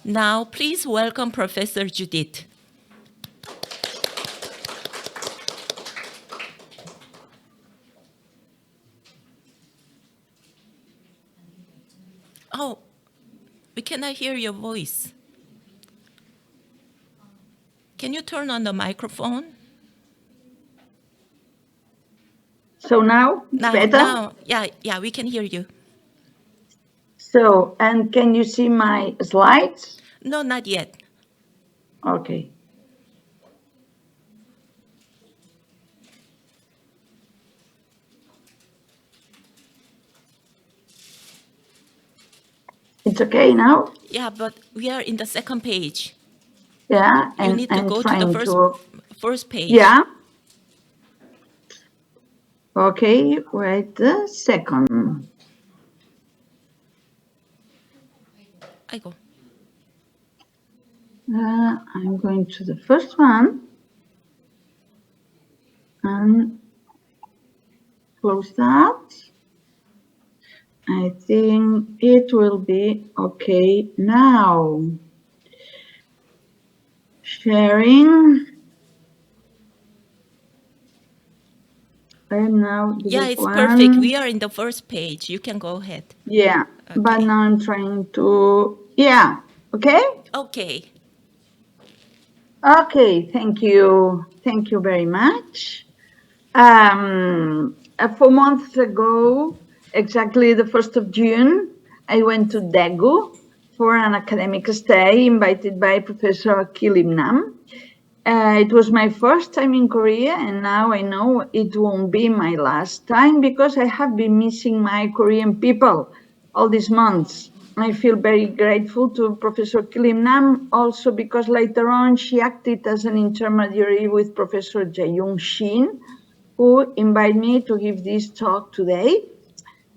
Now, please welcome Professor Judith. Oh, we cannot hear your voice. Can you turn on the microphone? So now it's better? Now, yeah, we can hear you. So, and can you see my slides? No, not yet. Okay. It's okay now? Yeah, but we are in the second page. Yeah, You need to go to the first page. Yeah. Okay, wait a second. I go. I'm going to the first one and close that. I think it will be okay now. Sharing. And now it's perfect. We are in the first page. You can go ahead. Yeah, okay. But now I'm trying to, yeah, okay? Okay. Okay, thank you. Thank you very much. 4 months ago, exactly the 1st of June, I went to Daegu for an academic stay invited by Professor Kilim Nam. It was my first time in Korea, and now I know it won't be my last time because I have been missing my Korean people all these months. I feel very grateful to Professor Kilim Nam also because later on she acted as an intermediary with Professor Jae-young Shin, who invited me to give this talk today.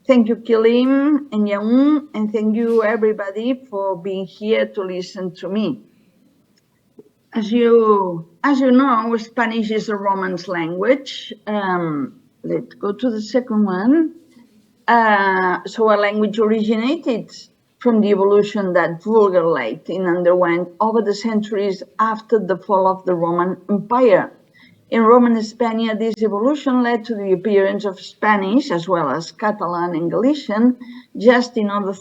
Thank you, Kilim and Young, and thank you everybody for being here to listen to me. As you know, Spanish is a Romance language. Let's go to the second one. So a language originated from the evolution that vulgar Latin underwent over the centuries after the fall of the Roman Empire. In Roman Hispania, this evolution led to the appearance of Spanish, as well as Catalan and Galician. Just in other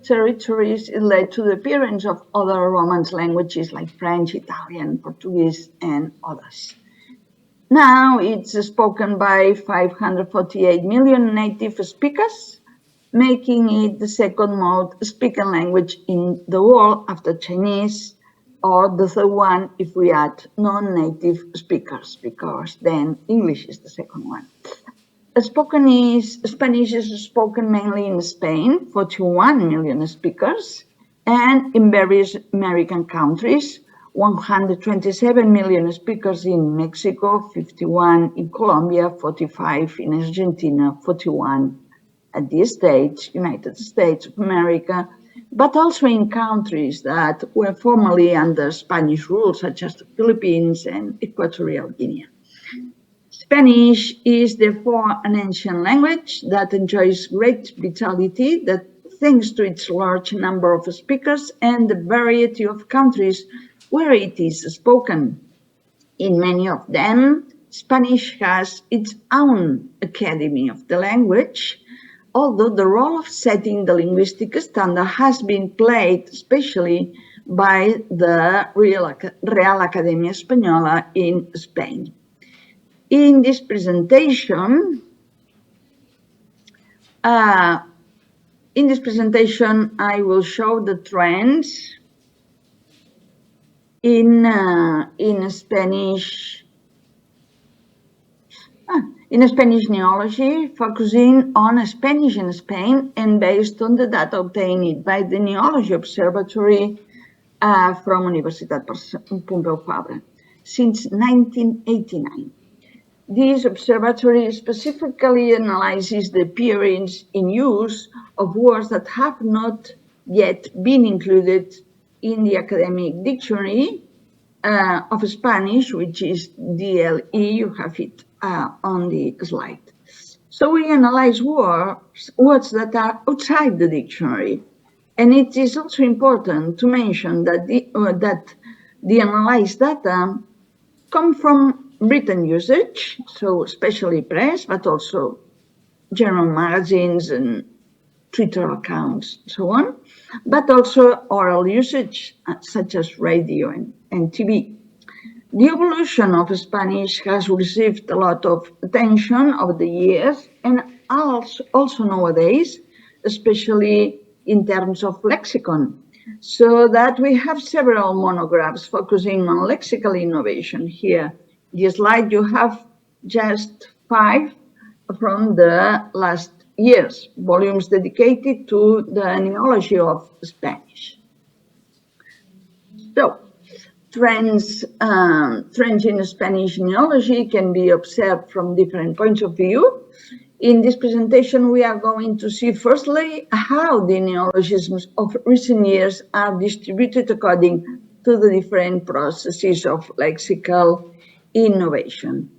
territories, it led to the appearance of other Romance languages like French, Italian, Portuguese, and others. Now it's spoken by 548 million native speakers, making it the second most spoken language in the world after Chinese, or the third one if we add non-native speakers, because then English is the second one. Spanish is spoken mainly in Spain, 41 million speakers, and in various American countries, 127 million speakers in Mexico, 51 in Colombia, 45 in Argentina, 41 at the States, United States of America, but also in countries that were formerly under Spanish rule, such as the Philippines and Equatorial Guinea. Spanish is therefore an ancient language that enjoys great vitality, that thanks to its large number of speakers and the variety of countries where it is spoken. In many of them, Spanish has its own Academy of the Language, although the role of setting the linguistic standard has been played especially by the Real Academia Española in Spain. In this presentation, I will show the trends in Spanish neology, focusing on Spanish in Spain and based on the data obtained by the Neology Observatory from Universitat Pompeu Fabra since 1989. This observatory specifically analyzes the appearance in use of words that have not yet been included in the academic dictionary of Spanish, which is DLE. You have it on the slide. So we analyze words that are outside the dictionary. And it is also important to mention that the analyzed data come from written usage, so especially press, but also general magazines and Twitter accounts, so on, but also oral usage, such as radio and TV. The evolution of Spanish has received a lot of attention over the years, and also nowadays, especially in terms of lexicon, so that we have several monographs focusing on lexical innovation here. The slide you have just 5 from the last years, volumes dedicated to the neology of Spanish. So, trends in Spanish neology can be observed from different points of view. In this presentation, we are going to see firstly how the neologisms of recent years are distributed according to the different processes of lexical innovation.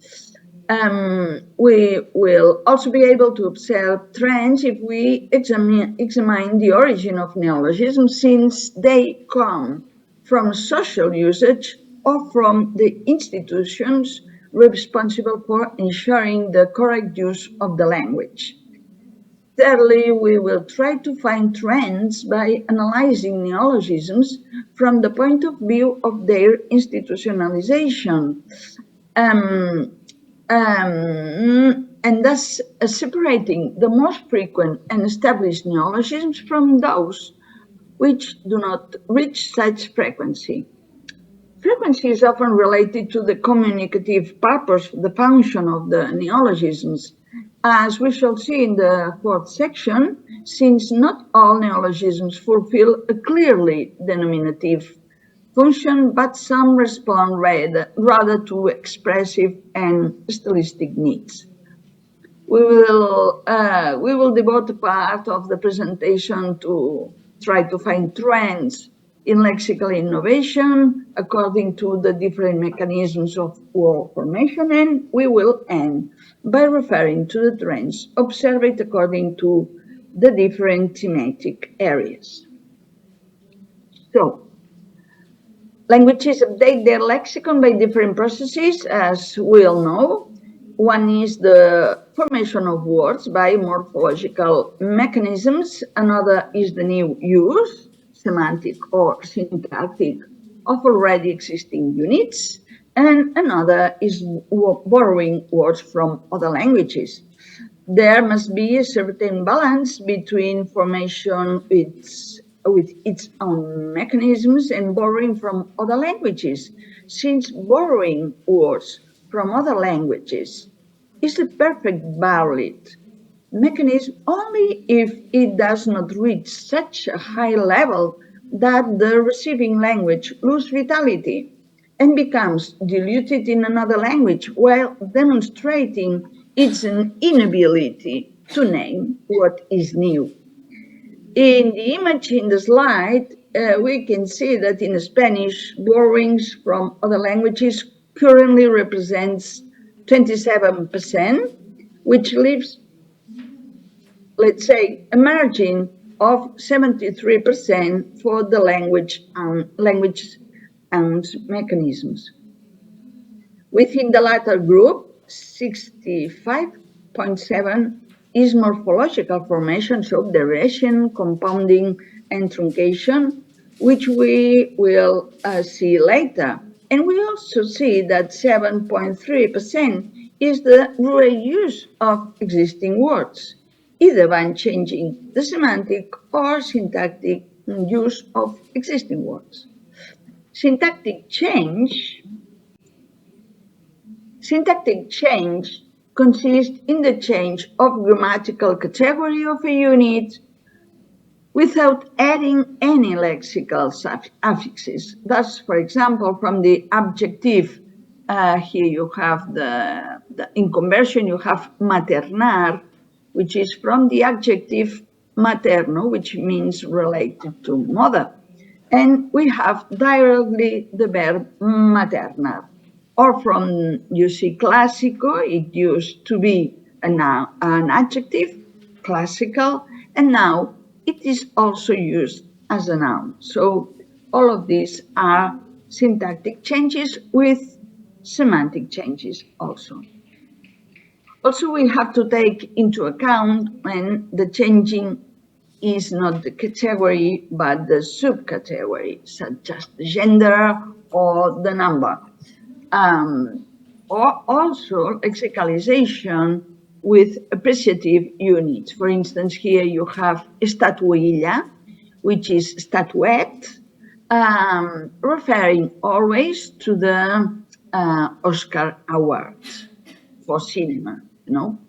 We will also be able to observe trends if we examine the origin of neologisms, since they come from social usage or from the institutions responsible for ensuring the correct use of the language. Thirdly, we will try to find trends by analyzing neologisms from the point of view of their institutionalization. And thus separating the most frequent and established neologisms from those which do not reach such frequency. Frequency is often related to the communicative purpose, the function of the neologisms, as we shall see in the 4th section, since not all neologisms fulfill a clearly denominative function, but some respond rather to expressive and stylistic needs. We will devote a part of the presentation to try to find trends in lexical innovation according to the different mechanisms of word formation, and we will end by referring to the trends observed according to the different thematic areas. So, languages update their lexicon by different processes, as we all know. One is the formation of words by morphological mechanisms. Another is the new use, semantic or syntactic, of already existing units. And another is borrowing words from other languages. There must be a certain balance between formation with its own mechanisms and borrowing from other languages, since borrowing words from other languages is a perfect valid mechanism only if it does not reach such a high level that the receiving language loses vitality and becomes diluted in another language, while demonstrating its inability to name what is new. In the image in the slide, we can see that in Spanish, borrowings from other languages currently represents 27%, which leaves, let's say, a margin of 73% for the language and mechanisms. Within the latter group, 65.7 is morphological formation, so derivation, compounding, and truncation, which we will see later. And we also see that 7.3% is the reuse of existing words, either by changing the semantic or syntactic use of existing words. Syntactic change consists in the change of grammatical category of a unit without adding any lexical affixes. Thus, for example, from the adjective, here you have in conversion, you have maternar, which is from the adjective materno, which means related to mother. And we have directly the verb maternar. Or from, you see, clásico, it used to be an adjective, classical, and now it is also used as a noun. So all of these are syntactic changes with semantic changes also. Also, we have to take into account when the changing is not the category, but the subcategory, such as the gender or the number. Or also lexicalization with appreciative units. For instance, here you have estatuilla, which is statuette, referring always to the Oscar Awards for cinema, you know.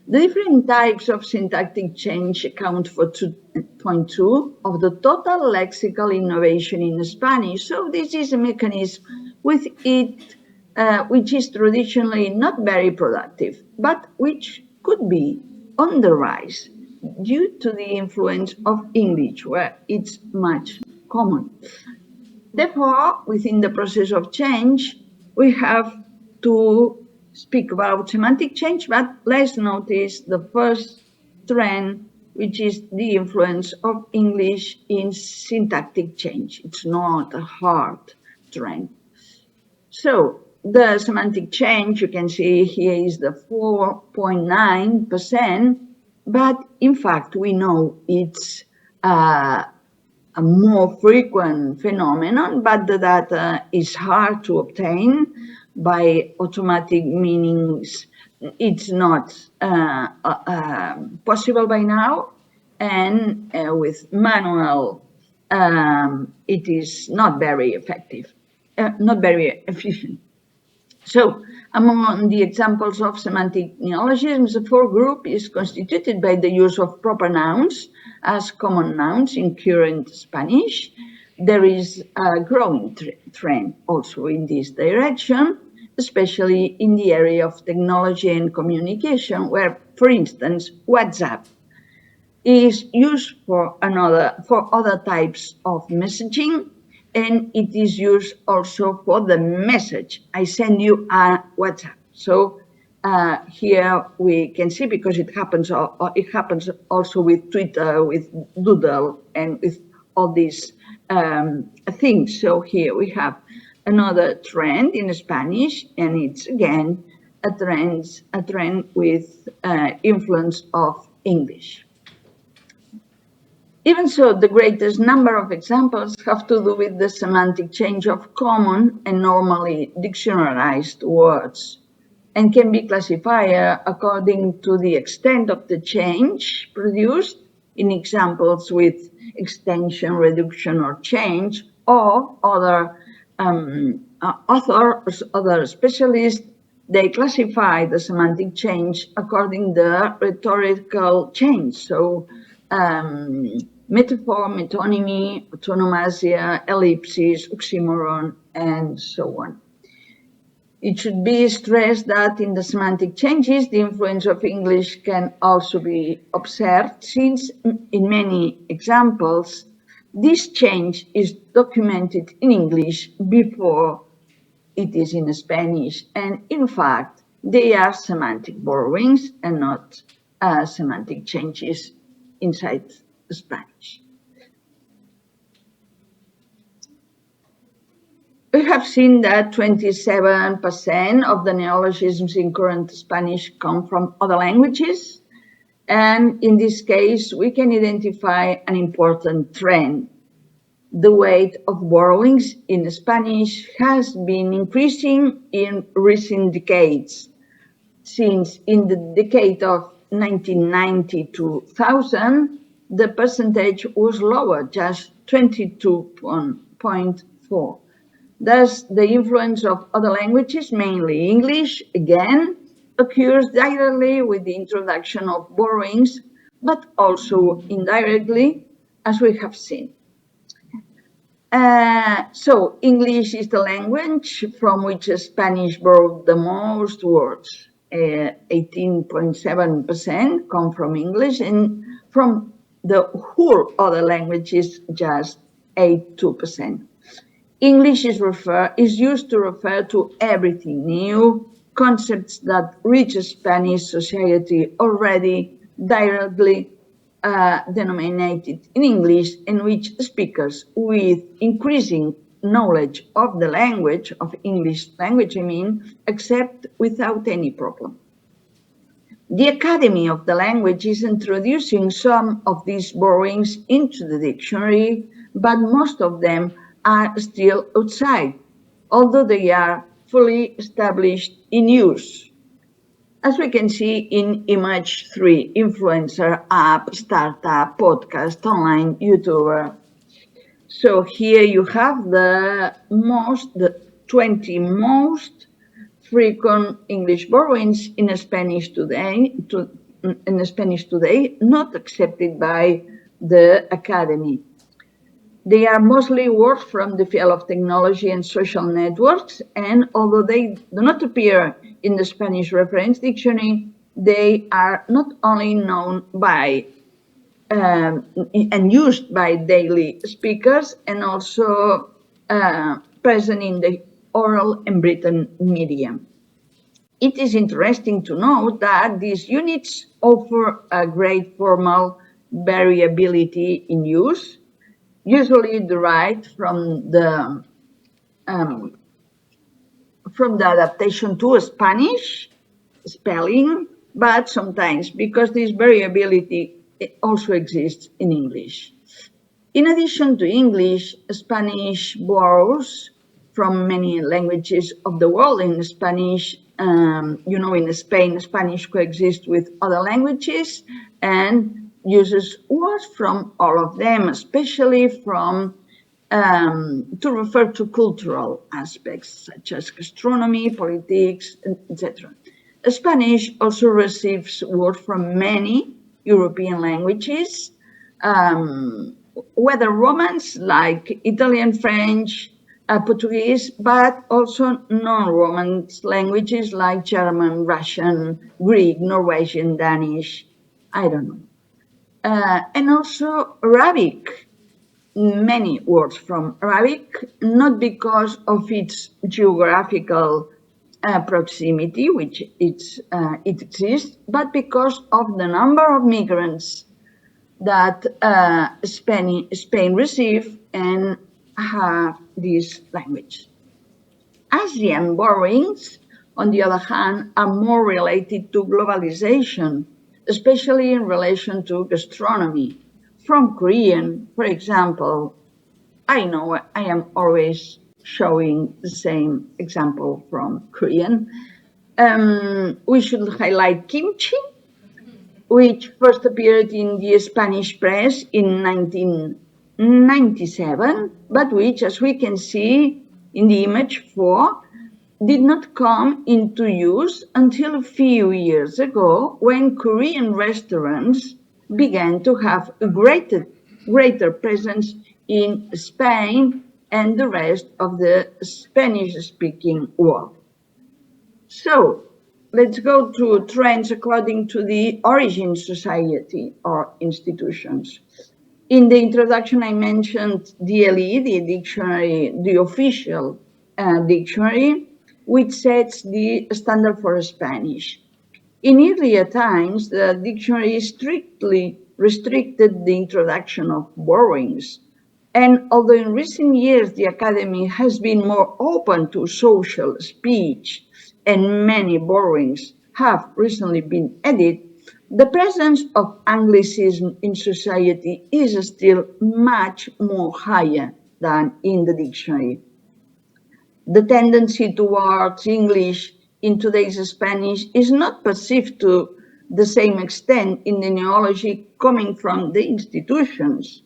The different types of syntactic change account for 2.2 of the total lexical innovation in Spanish. So this is a mechanism with it, which is traditionally not very productive, but which could be on the rise due to the influence of English, where it's much common. Therefore, within the process of change, we have to speak about semantic change, but let's notice the first trend, which is the influence of English in syntactic change. It's not a hard trend. So the semantic change, you can see here is the 4.9%, but in fact, we know it's a more frequent phenomenon, but the data is hard to obtain by automatic meanings. It's not possible by now, and with manual, it is not very effective, not very efficient. So, among the examples of semantic neologisms, the foregroup is constituted by the use of proper nouns as common nouns in current Spanish. There is a growing trend also in this direction, especially in the area of technology and communication, where, for instance, WhatsApp is used for other types of messaging, and it is used also for the message. I send you a WhatsApp. So here we can see, because it happens also with Twitter, with Doodle, and with all these things. So here we have another trend in Spanish, and it's again a trend with influence of English. Even so, the greatest number of examples have to do with the semantic change of common and normally dictionarized words, and can be classified according to the extent of the change produced in examples with extension, reduction, or change, or other authors, other specialists, they classify the semantic change according to the rhetorical change. So metaphor, metonymy, autonomasia, ellipsis, oxymoron, and so on. It should be stressed that in the semantic changes, the influence of English can also be observed, since in many examples, this change is documented in English before it is in Spanish. And in fact, they are semantic borrowings and not semantic changes inside Spanish. We have seen that 27% of the neologisms in current Spanish come from other languages. And in this case, we can identify an important trend. The weight of borrowings in Spanish has been increasing in recent decades. Since in the decade of 1990 to 2000, the percentage was lower, just 22.4. Thus, the influence of other languages, mainly English, again, occurs directly with the introduction of borrowings, but also indirectly, as we have seen. So English is the language from which Spanish borrowed the most words. 18.7% come from English, and from the whole other languages, just 82%. English is used to refer to everything new, concepts that reach Spanish society already directly denominated in English, in which speakers with increasing knowledge of the language, of English language, accept without any problem. The Academy of the Language is introducing some of these borrowings into the dictionary, but most of them are still outside, although they are fully established in use. As we can see in image 3, influencer, app, startup, podcast, online, YouTuber. So here you have the 20 most frequent English borrowings in Spanish today, not accepted by the Academy. They are mostly words from the field of technology and social networks, and although they do not appear in the Spanish reference dictionary, they are not only known by and used by daily speakers and also present in the oral and written media. It is interesting to note that these units offer a great formal variability in use, usually derived from the adaptation to Spanish spelling, but sometimes because this variability also exists in English. In addition to English, Spanish borrows from many languages of the world. In Spanish, in Spain, Spanish coexists with other languages and uses words from all of them, especially from to refer to cultural aspects such as gastronomy, politics, etc. Spanish also receives words from many European languages, whether Romance like Italian, French, Portuguese, but also non-Romance languages like German, Russian, Greek, Norwegian, Danish, I don't know. And also Arabic, many words from Arabic, not because of its geographical proximity, which it exists, but because of the number of migrants that Spain receive and have this language. Asian borrowings, on the other hand, are more related to globalization, especially in relation to gastronomy. From Korean, for example, I know I am always showing the same example from Korean. We should highlight kimchi, which first appeared in the Spanish press in 1997, but which, as we can see in the image 4, did not come into use until a few years ago when Korean restaurants began to have a greater presence in Spain and the rest of the Spanish-speaking world. So, let's go to trends according to the origin society or institutions. In the introduction, I mentioned DLE, the dictionary, the official dictionary, which sets the standard for Spanish. In earlier times, the dictionary strictly restricted the introduction of borrowings. And although in recent years the Academy has been more open to social speech and many borrowings have recently been added, the presence of Anglicism in society is still much more higher than in the dictionary. The tendency towards English in today's Spanish is not perceived to the same extent in the neology coming from the institutions,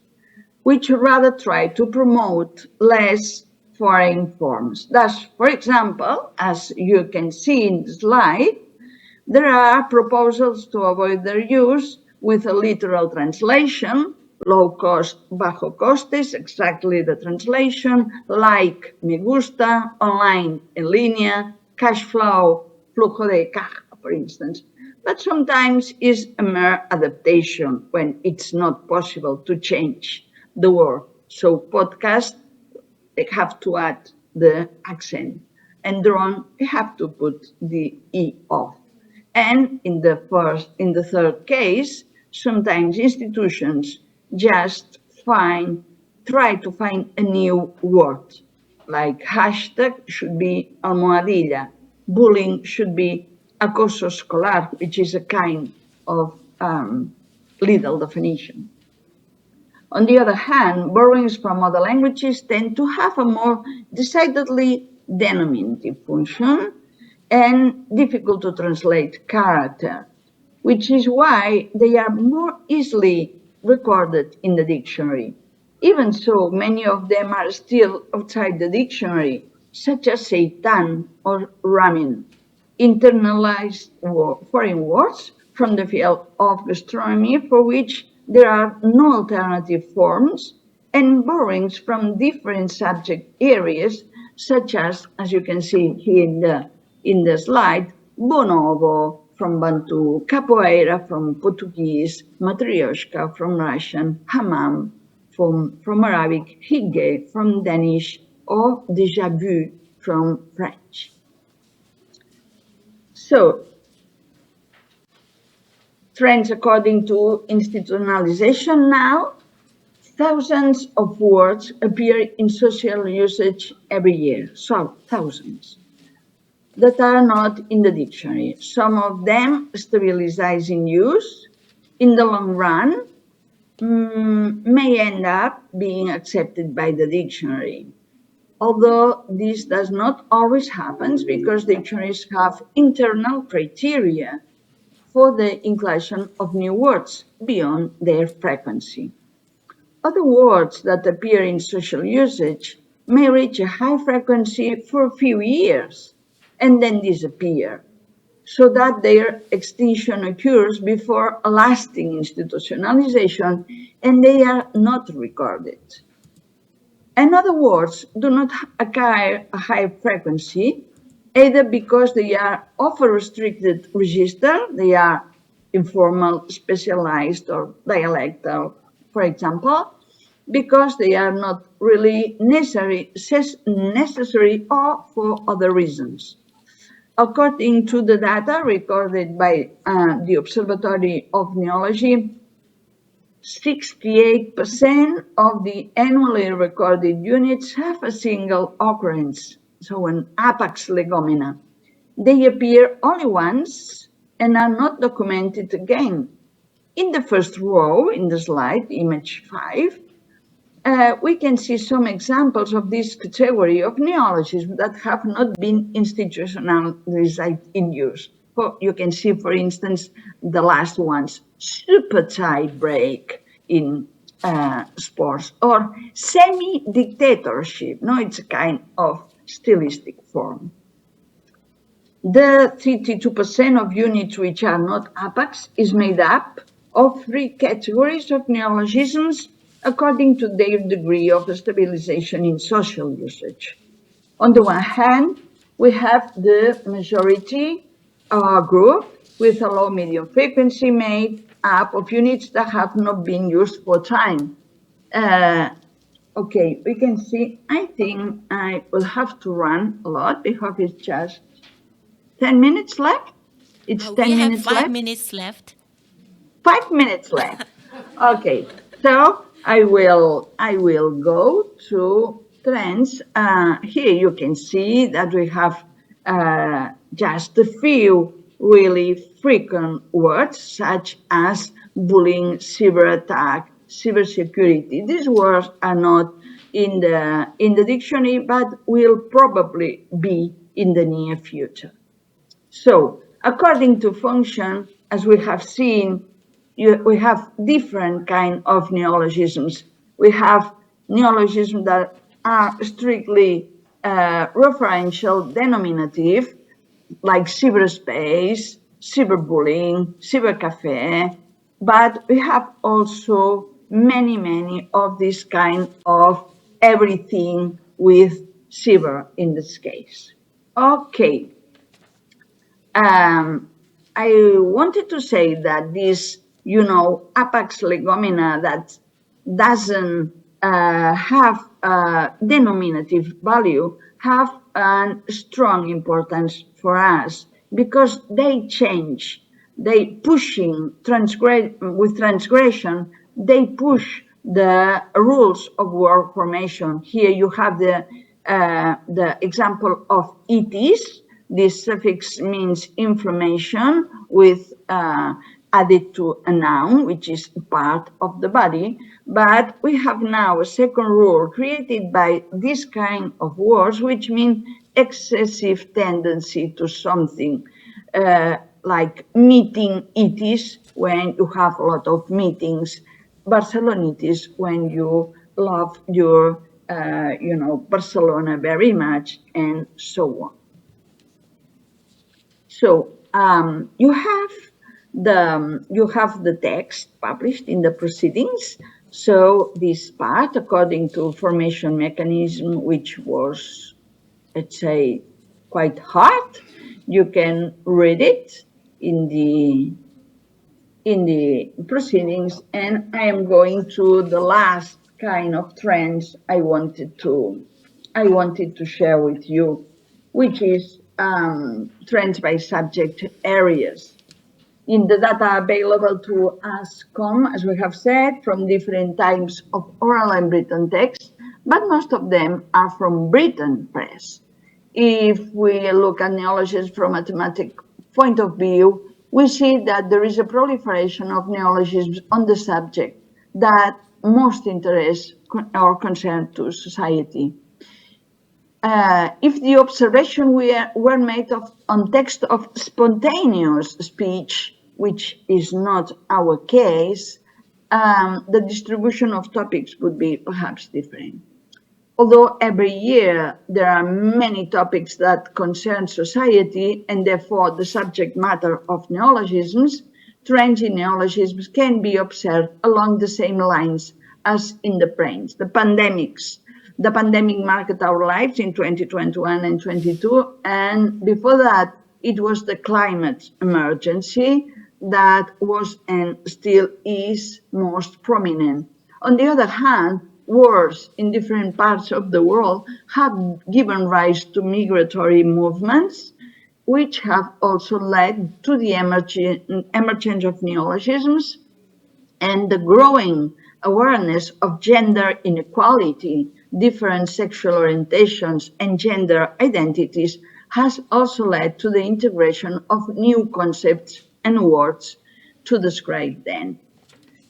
which rather try to promote less foreign forms. Thus, for example, as you can see in the slide, there are proposals to avoid their use with a literal translation, low cost, bajo costes, exactly the translation, like me gusta, online, en línea, cash flow, flujo de caja, for instance. But sometimes is a mere adaptation when it's not possible to change the word. So podcast, they have to add the accent, and drone, they have to put the E off. And in the third case, sometimes institutions just try to find a new word, like hashtag should be almohadilla, bullying should be acoso escolar, which is a kind of legal definition. On the other hand, borrowings from other languages tend to have a more decidedly denominative function and difficult to translate character, which is why they are more easily recorded in the dictionary. Even so, many of them are still outside the dictionary, such as seitan or ramen, internalized foreign words from the field of gastronomy for which there are no alternative forms, and borrowings from different subject areas, such as you can see here in the slide, bonobo from Bantu, capoeira from Portuguese, matryoshka from Russian, hammam from Arabic, hygge from Danish, or déjà vu from French. So, trends according to institutionalization now, thousands of words appear in social usage every year, so thousands, that are not in the dictionary. Some of them stabilize in use. In the long run, may end up being accepted by the dictionary. Although this does not always happen because dictionaries have internal criteria for the inclusion of new words beyond their frequency. Other words that appear in social usage may reach a high frequency for a few years and then disappear, so that their extinction occurs before a lasting institutionalization and they are not recorded. And other words do not acquire a high frequency, either because they are of a restricted register, they are informal, specialized, or dialectal, for example, because they are not really necessary or for other reasons. According to the data recorded by the Observatory of Neology, 68% of the annually recorded units have a single occurrence, so an apax legomena. They appear only once and are not documented again. In the first row in the slide, image 5, we can see some examples of this category of neologisms that have not been institutionalized in use. You can see, for instance, the last ones, super tie break in sports, or semi-dictatorship. No, it's a kind of stylistic form. The 32% of units which are not apax is made up of 3 categories of neologisms according to their degree of stabilization in social usage. On the one hand, we have the majority group with a low medium frequency made up of units that have not been used for time. Okay, we can see, I think I will have to run a lot because it's just 10 minutes left. It's 10 minutes left. We have 5 minutes left. 5 minutes left. Okay, so I will go to trends. Here you can see that we have just a few really frequent words such as bullying, cyber attack, cybersecurity. These words are not in the dictionary, but will probably be in the near future. So, according to function, as we have seen, we have different kind of neologisms. We have neologisms that are strictly referential denominative, like cyberspace, cyberbullying, cybercafe, but we have also many of this kind of everything with cyber in this case. Okay. I wanted to say that this, apax legomena that doesn't have a denominative value have a strong importance for us because they change they pushing with transgression, they push the rules of word formation. Here you have the example of itis. This suffix means inflammation with added to a noun, which is part of the body. But we have now a second rule created by this kind of words, which mean excessive tendency to something, like meetingitis when you have a lot of meetings, Barcelonitis when you love your, Barcelona very much, and so on. So you have the text published in the proceedings. So this part, according to formation mechanism, which was, let's say, quite hard, you can read it in the proceedings, and I am going to the last kind of trends I wanted to share with you, which is trends by subject areas. In the data available to us come, as we have said, from different types of oral and written text, but most of them are from written press. If we look at neologisms from a thematic point of view, we see that there is a proliferation of neologisms on the subject that most interest or concern to society. If the observation were made on text of spontaneous speech, which is not our case, the distribution of topics would be perhaps different. Although every year there are many topics that concern society and therefore the subject matter of neologisms, trends in neologisms can be observed along the same lines as in the brains. The pandemic marked our lives in 2021 and 22, and before that it was the climate emergency that was and still is most prominent. On the other hand, wars in different parts of the world have given rise to migratory movements, which have also led to the emergence of neologisms and the growing awareness of gender inequality, different sexual orientations, and gender identities has also led to the integration of new concepts and words to describe them.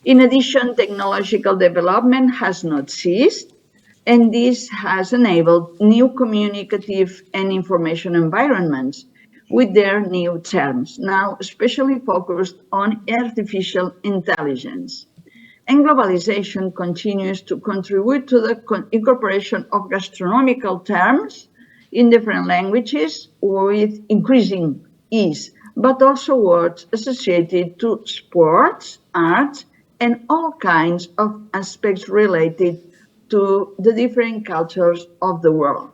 In addition, technological development has not ceased, and this has enabled new communicative and information environments with their new terms, now especially focused on artificial intelligence. And globalization continues to contribute to the incorporation of gastronomical terms in different languages with increasing ease, but also words associated to sports, arts, and all kinds of aspects related to the different cultures of the world.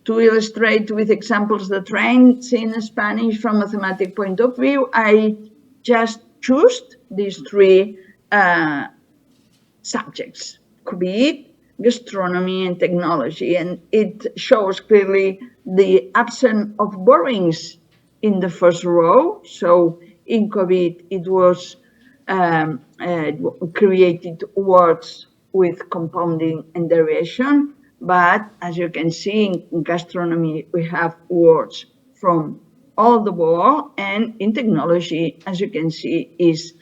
To illustrate with examples the trends in Spanish from a thematic point of view, I just chose these three subjects, COVID, gastronomy, and technology. And it shows clearly the absence of borrowings in the first row. So in COVID, it was created words with compounding and derivation. But as you can see in gastronomy, we have words from all the world, and in technology, as you can see, is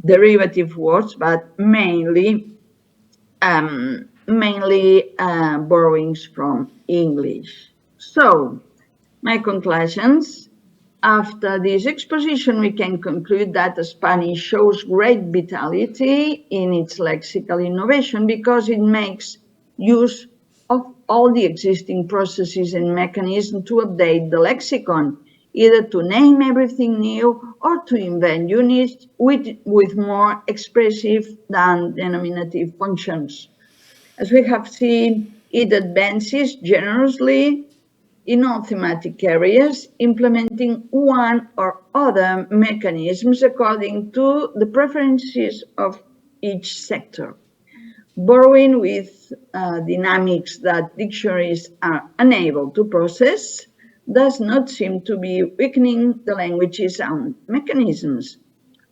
derivative words, but mainly borrowings from English. So, my conclusions. After this exposition, we can conclude that Spanish shows great vitality in its lexical innovation because it makes use of all the existing processes and mechanisms to update the lexicon, either to name everything new or to invent units with more expressive than denominative functions. As we have seen, it advances generously in all thematic areas, implementing one or other mechanisms according to the preferences of each sector. Borrowing with dynamics that dictionaries are unable to process, does not seem to be weakening the language's own mechanisms.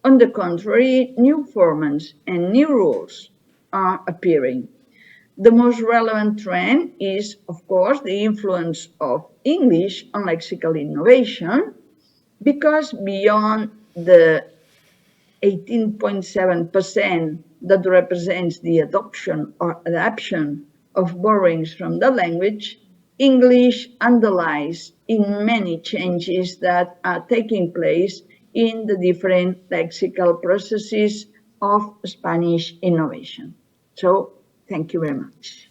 On the contrary, new formats and new rules are appearing. The most relevant trend is, of course, the influence of English on lexical innovation, because beyond the 18.7% that represents the adoption or adaptation of borrowings from the language, English underlies in many changes that are taking place in the different lexical processes of Spanish innovation. So, thank you very much.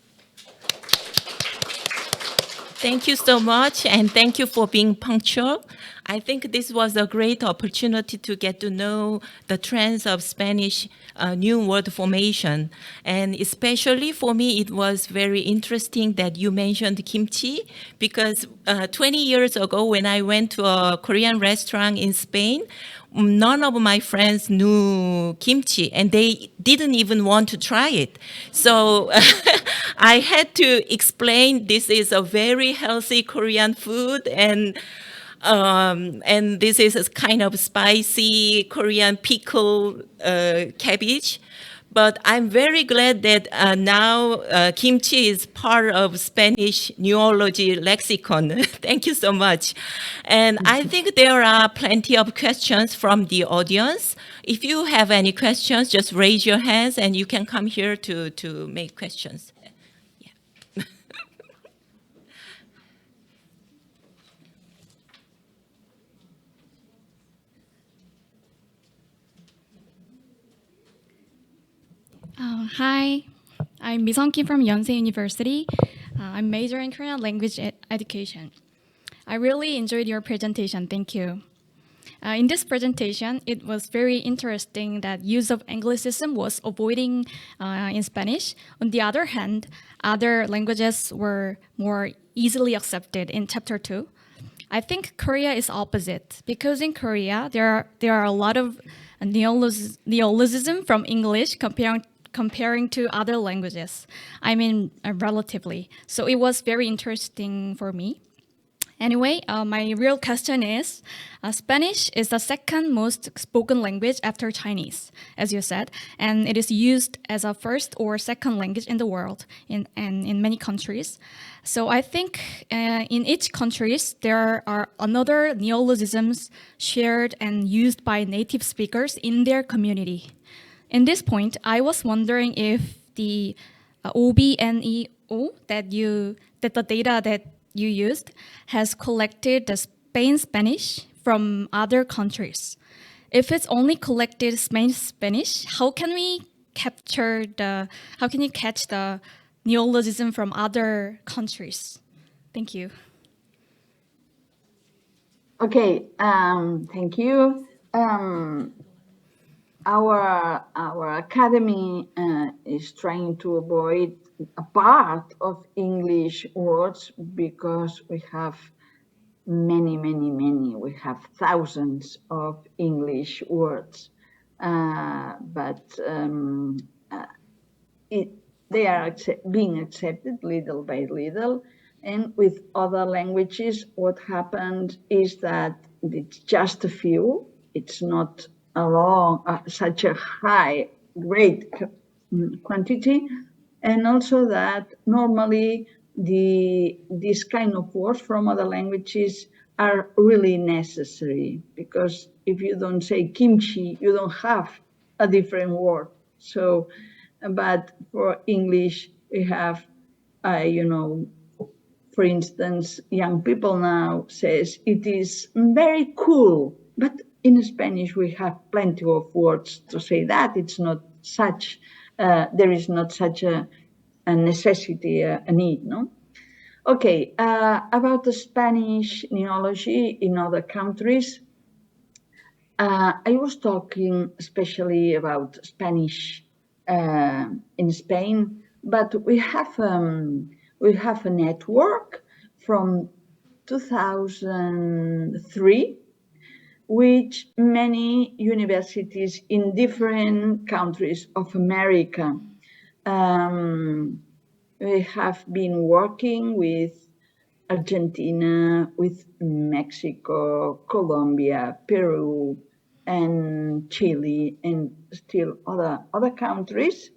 Thank you so much, and thank you for being punctual. I think this was a great opportunity to get to know the trends of Spanish new word formation. And especially for me, it was very interesting that you mentioned kimchi, because 20 years ago, when I went to a Korean restaurant in Spain, none of my friends knew kimchi, and they didn't even want to try it. So I had to explain this is a very healthy Korean food, and this is a kind of spicy Korean pickle cabbage. But I'm very glad that now kimchi is part of Spanish neology lexicon. Thank you so much. And I think there are plenty of questions from the audience. If you have any questions, just raise your hands and you can come here to make questions. Hi, I'm Misong Kim from Yonsei University. I'm majoring in Korean language education. I really enjoyed your presentation. Thank you. In this presentation, it was very interesting that use of Anglicism was avoiding in Spanish. On the other hand, other languages were more easily accepted in chapter 2. I think Korea is opposite, because in Korea there are a lot of neologism from English comparing to other languages. I mean, relatively. So it was very interesting for me. Anyway, my real question is, Spanish is the second most spoken language after Chinese, as you said, and it is used as a first or second language in the world in many countries. So I think in each countries there are another neologisms shared and used by native speakers in their community. In this point, I was wondering if the OBNEO that the data that you used has collected the Spain Spanish from other countries. If it's only collected Spain Spanish, how can you catch the neologism from other countries? Thank you. Okay, thank you. Our academy is trying to avoid a part of English words because we have many. We have thousands of English words, but they are being accepted little by little. And with other languages, what happened is that it's just a few. It's not such a great quantity, and also that normally these kind of words from other languages are really necessary, because if you don't say kimchi, you don't have a different word. So, but for English, we have, for instance, young people now says it is very cool, but in Spanish we have plenty of words to say that. It's not such, there is not such a necessity, a need, no? Okay, about the Spanish neology in other countries, I was talking especially about Spanish in Spain, but we have a network from 2003, which many universities in different countries of America we have been working with Argentina, with Mexico, Colombia, Peru, and Chile, and still other countries.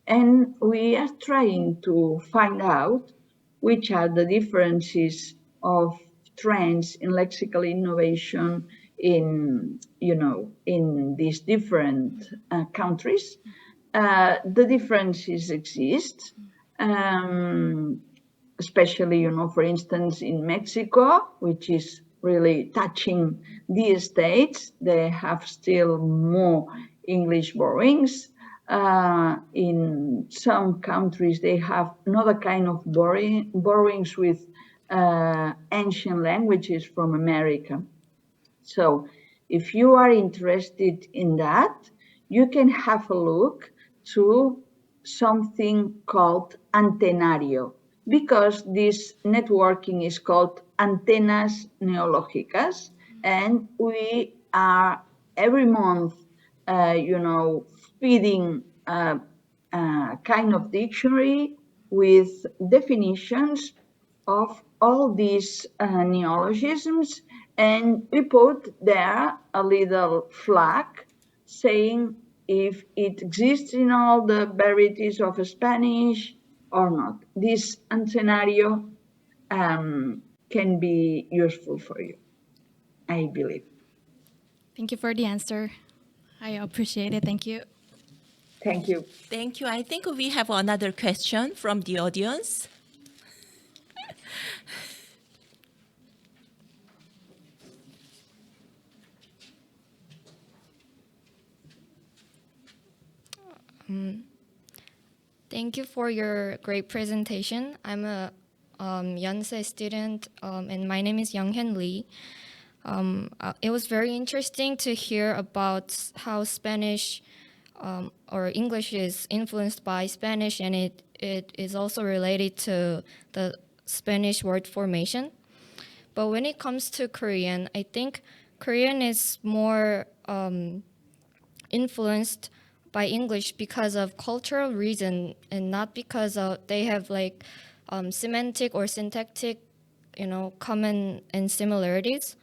And we are trying to find out which are the differences of trends in lexical innovation in, in these different countries. The differences exist, especially, for instance, in Mexico, which is really touching the states. They have still more English borrowings. In some countries, they have another kind of borrowings with ancient languages from America. So if you are interested in that, you can have a look to something called Antenario, because this networking is called Antenas Neológicas, and we are every month, feeding a kind of dictionary with definitions of all these neologisms, and we put there a little flag saying if it exists in all the varieties of Spanish or not. This scenario can be useful for you, I believe. Thank you for the answer. I appreciate it. Thank you. Thank you. Thank you. I think we have another question from the audience. Thank you for your great presentation. I'm a Yonsei student, and my name is Younghan Lee. It was very interesting to hear about how Spanish or English is influenced by Spanish, and it is also related to the Spanish word formation. But when it comes to Korean, I think Korean is more influenced by English because of cultural reason, and not because they have like semantic or syntactic, common and similarities.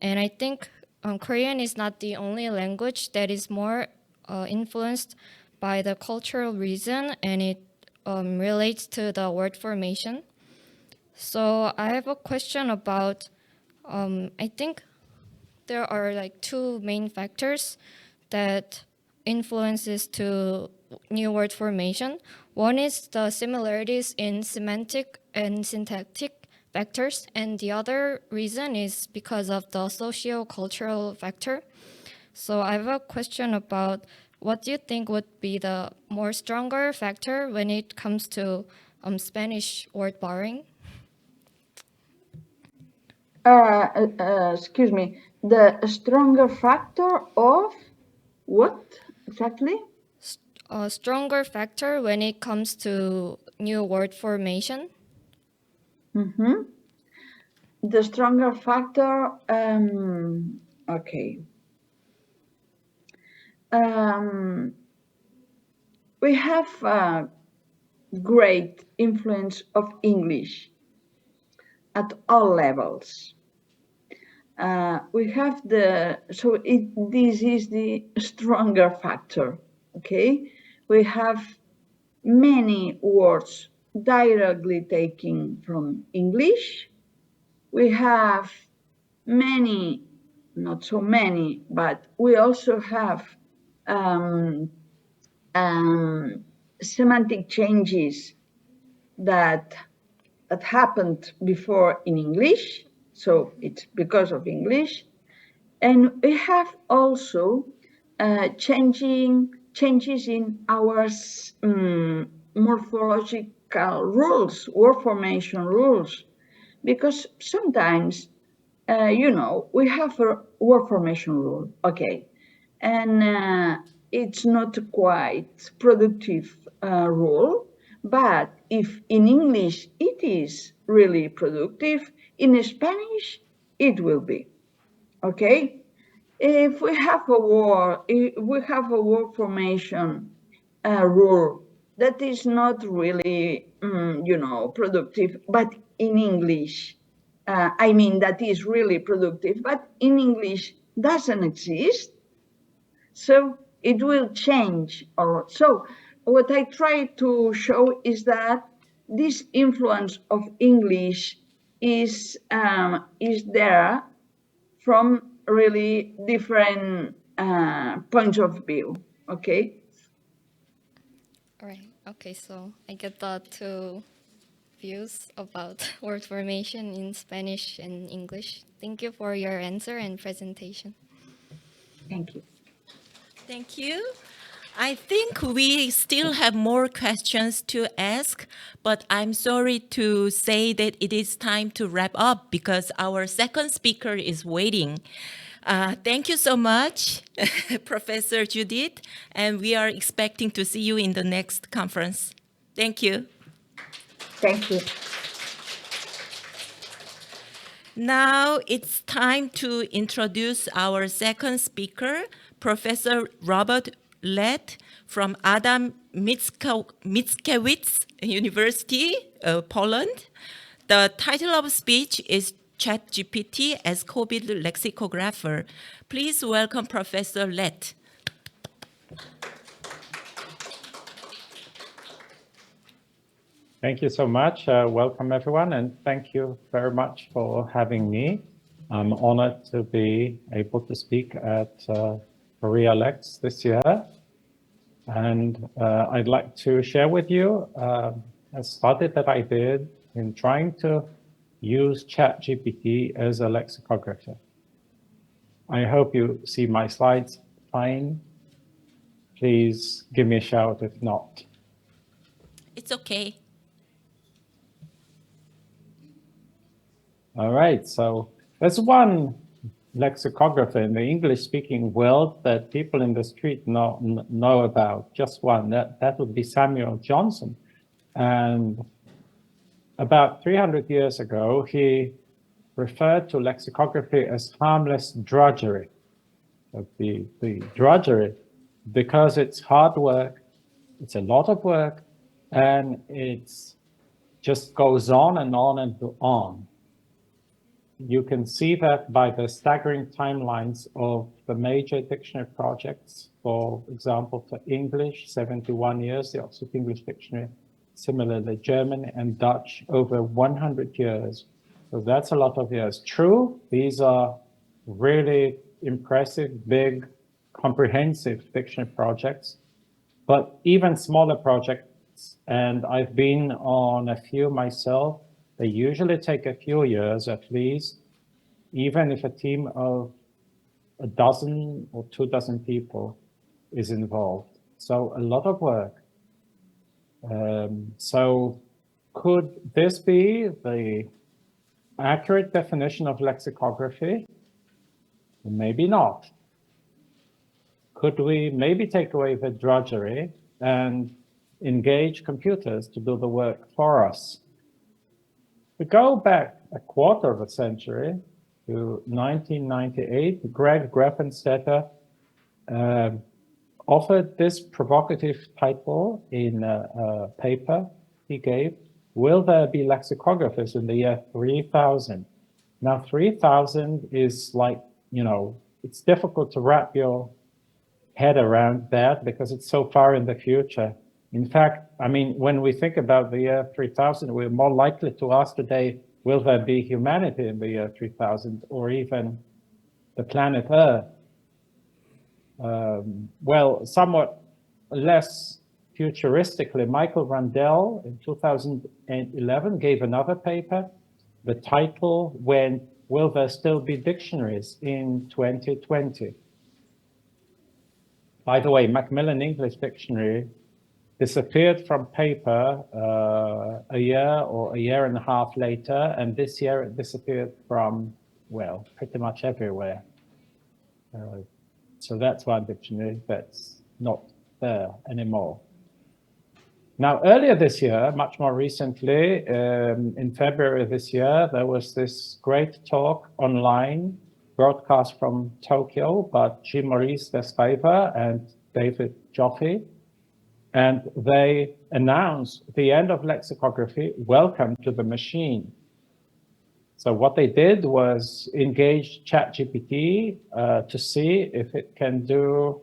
And I think Korean is not the only language that is more influenced by the cultural reason, and it relates to the word formation. So I have a question about, I think there are like two main factors that influences to new word formation. One is the similarities in semantic and syntactic factors, and the other reason is because of the socio-cultural factor. So I have a question about what do you think would be the more stronger factor when it comes to Spanish word borrowing? Excuse me, the stronger factor of what exactly? A stronger factor when it comes to new word formation? Mm-hmm. The stronger factor, okay. We have a great influence of English at all levels. We have this is the stronger factor, okay? We have many words directly taken from English. We have many, not so many, but we also have semantic changes that happened before in English, so it's because of English. And we have also changes in our morphological rules, word formation rules, because sometimes, we have a word formation rule, okay, and it's not quite productive rule, but if in English it is really productive, in Spanish it will be, okay? If we have a word formation rule that is not really, productive, but in English, I mean, that is really productive, but in English doesn't exist. So it will change a lot. So what I try to show is that this influence of English is there from really different points of view. Okay. All right. Okay, so I get the two views about word formation in Spanish and English. Thank you for your answer and presentation. Thank you. Thank you. I think we still have more questions to ask, but I'm sorry to say that it is time to wrap up because our second speaker is waiting. Thank you so much, Professor Judith, and we are expecting to see you in the next conference. Thank you. Thank you. Now it's time to introduce our second speaker, Professor Robert Lett from Adam Mickiewicz University, Poland. The title of speech is ChatGPT as COVID lexicographer. Please welcome Professor Lett. Thank you so much. Welcome, everyone, and thank you very much for having me. I'm honored to be able to speak at Korea Lex this year. And I'd like to share with you a study that I did in trying to use ChatGPT as a lexicographer. I hope you see my slides fine. Please give me a shout if not. It's okay. All right, so there's one lexicographer in the English-speaking world that people in the street know about, just one. That would be Samuel Johnson. And about 300 years ago, he referred to lexicography as harmless drudgery. So the drudgery, because it's hard work, it's a lot of work, and it's just goes on and on and on. You can see that by the staggering timelines of the major dictionary projects. For example, for English, 71 years, the Oxford English Dictionary. Similarly, German and Dutch, over 100 years. So that's a lot of years. True, these are really impressive, big, comprehensive dictionary projects, but even smaller projects, and I've been on a few myself, they usually take a few years at least, even if a team of a dozen or 24 people is involved. So a lot of work. So could this be the accurate definition of lexicography? Maybe not. Could we maybe take away the drudgery and engage computers to do the work for us? We go back a quarter of a century to 1998. Greg Graffenstetter offered this provocative title in a paper he gave, Will There Be Lexicographers in the Year 3000? Now, 3000 is like, it's difficult to wrap your head around that because it's so far in the future. In fact, I mean, when we think about the year 3000, we're more likely to ask today, will there be humanity in the year 3000 or even the planet Earth? Well, somewhat less futuristically, Michael Randell in 2011 gave another paper. The title went, Will There Still Be Dictionaries in 2020? By the way, Macmillan English Dictionary disappeared from paper a year or a year and a half later, and this year it disappeared from, well, pretty much everywhere. So that's one dictionary that's not there anymore. Now, earlier this year, much more recently, in February this year, there was this great talk online broadcast from Tokyo by Jean-Maurice Despaver and David Joffe. And they announced the end of lexicography, welcome to the machine. So what they did was engage ChatGPT to see if it can do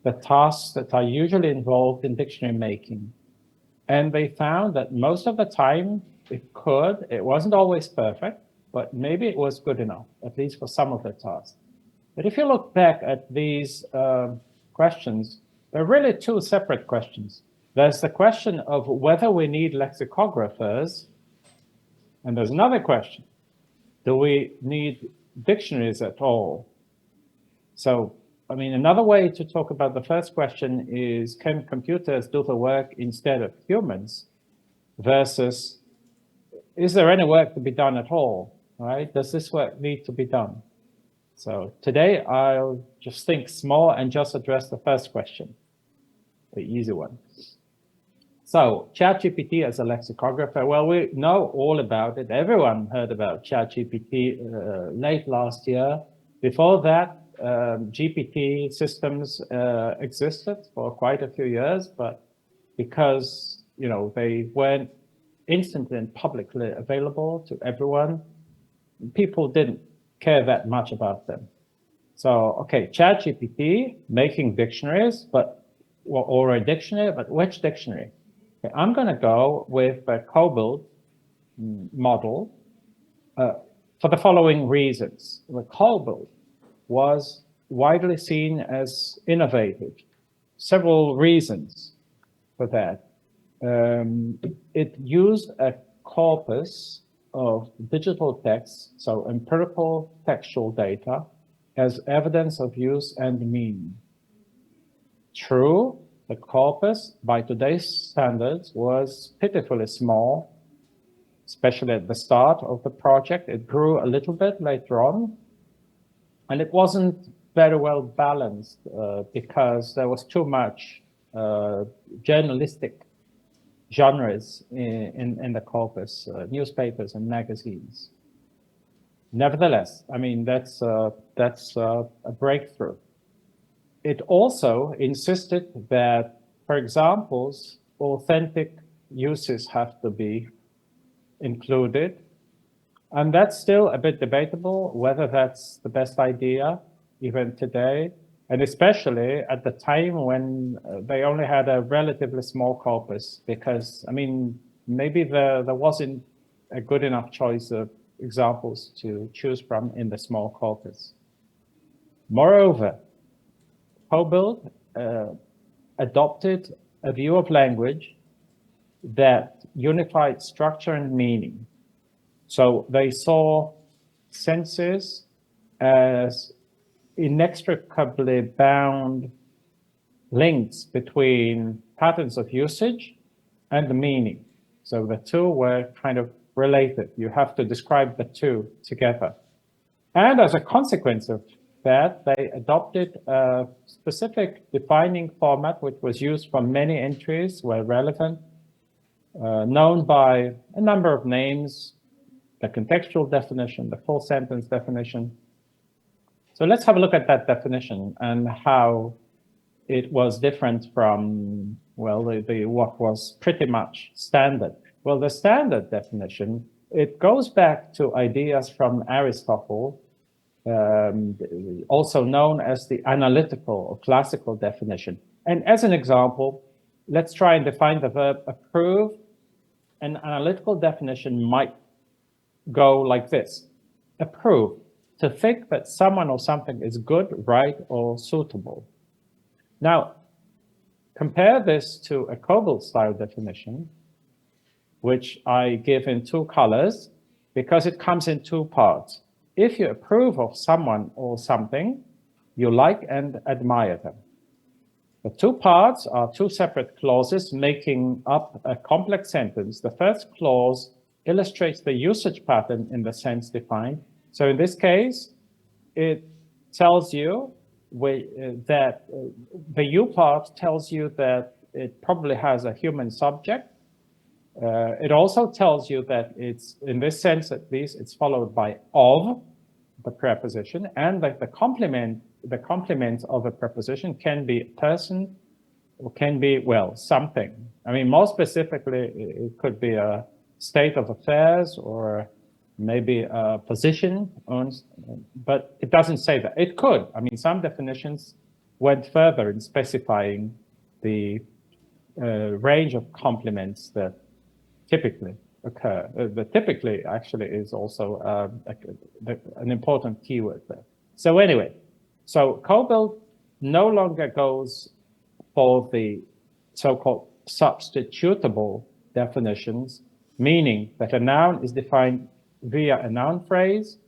the tasks that are usually involved in dictionary making. And they found that most of the time it could. It wasn't always perfect, but maybe it was good enough, at least for some of the tasks. But if you look back at these questions, there are really two separate questions. There's the question of whether we need lexicographers, and there's another question. Do we need dictionaries at all? So, I mean, another way to talk about the first question is, can computers do the work instead of humans? Versus, is there any work to be done at all, right? Does this work need to be done? So today I'll just think small and just address the first question, the easy one. So ChatGPT as a lexicographer, well, we know all about it. Everyone heard about ChatGPT late last year. Before that, GPT systems existed for quite a few years, but because they weren't instantly and publicly available to everyone, people didn't care that much about them. So, okay, ChatGPT making dictionaries, or a dictionary, but which dictionary? Okay, I'm going to go with the Kobold model for the following reasons. The Kobold was widely seen as innovative. Several reasons for that. It used a corpus of digital text, so empirical textual data, as evidence of use and meaning. True, the corpus, by today's standards, was pitifully small, especially at the start of the project. It grew a little bit later on, and it wasn't very well balanced because there was too much journalistic genres in the corpus, newspapers and magazines. Nevertheless, I mean, that's a breakthrough. It also insisted that, for examples, authentic uses have to be included. And that's still a bit debatable whether that's the best idea, even today, and especially at the time when they only had a relatively small corpus, because, I mean, maybe there wasn't a good enough choice of examples to choose from in the small corpus. Moreover, Kobold adopted a view of language that unified structure and meaning. So they saw senses as inextricably bound links between patterns of usage and the meaning. So the two were kind of related. You have to describe the two together. And as a consequence of that, they adopted a specific defining format which was used for many entries where relevant, known by a number of names, the contextual definition, the full sentence definition. So let's have a look at that definition and how it was different from, well, what was pretty much standard. Well, the standard definition, it goes back to ideas from Aristotle, also known as the analytical or classical definition. And as an example, let's try and define the verb approve. An analytical definition might go like this: approve, to think that someone or something is good, right, or suitable. Now, compare this to a Kobold style definition, which I give in two colors because it comes in two parts. If you approve of someone or something, you like and admire them. The two parts are two separate clauses making up a complex sentence. The first clause illustrates the usage pattern in the sense defined. So in this case, it tells you that the you part tells you that it probably has a human subject. It also tells you that it's, in this sense at least, it's followed by of, the preposition, and that the complement of a preposition can be person, or can be, well, something. I mean, more specifically, it could be a state of affairs or maybe a position, but it doesn't say that. It could. I mean, some definitions went further in specifying the range of complements that typically occur. The typically actually is also an important keyword there. So anyway, so COBOL no longer goes for the so-called substitutable definitions, meaning that a noun is defined via a noun phrase,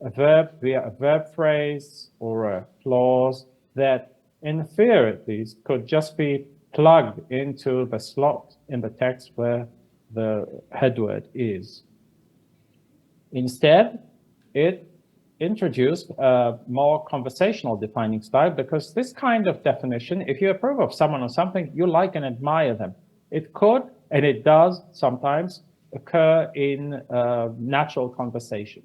a verb via a verb phrase, or a clause that, in theory at least, could just be plugged into the slot in the text where the headword is. Instead, it introduced a more conversational defining style, because this kind of definition, if you approve of someone or something, you like and admire them. It could, and it does sometimes, occur in natural conversation.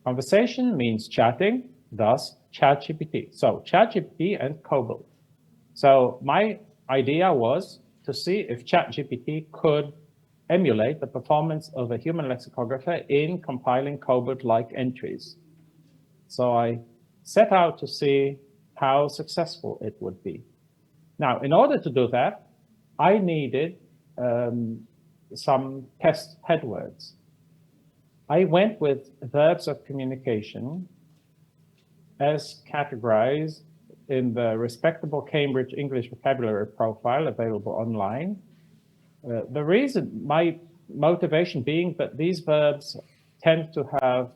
Conversation means chatting, thus ChatGPT. So ChatGPT and COBOL. So my idea was to see if ChatGPT could emulate the performance of a human lexicographer in compiling COBOL-like entries. So I set out to see how successful it would be. Now, in order to do that, I needed some test headwords. I went with verbs of communication as categorized in the respectable Cambridge English Vocabulary Profile available online. The reason, my motivation being that these verbs tend to have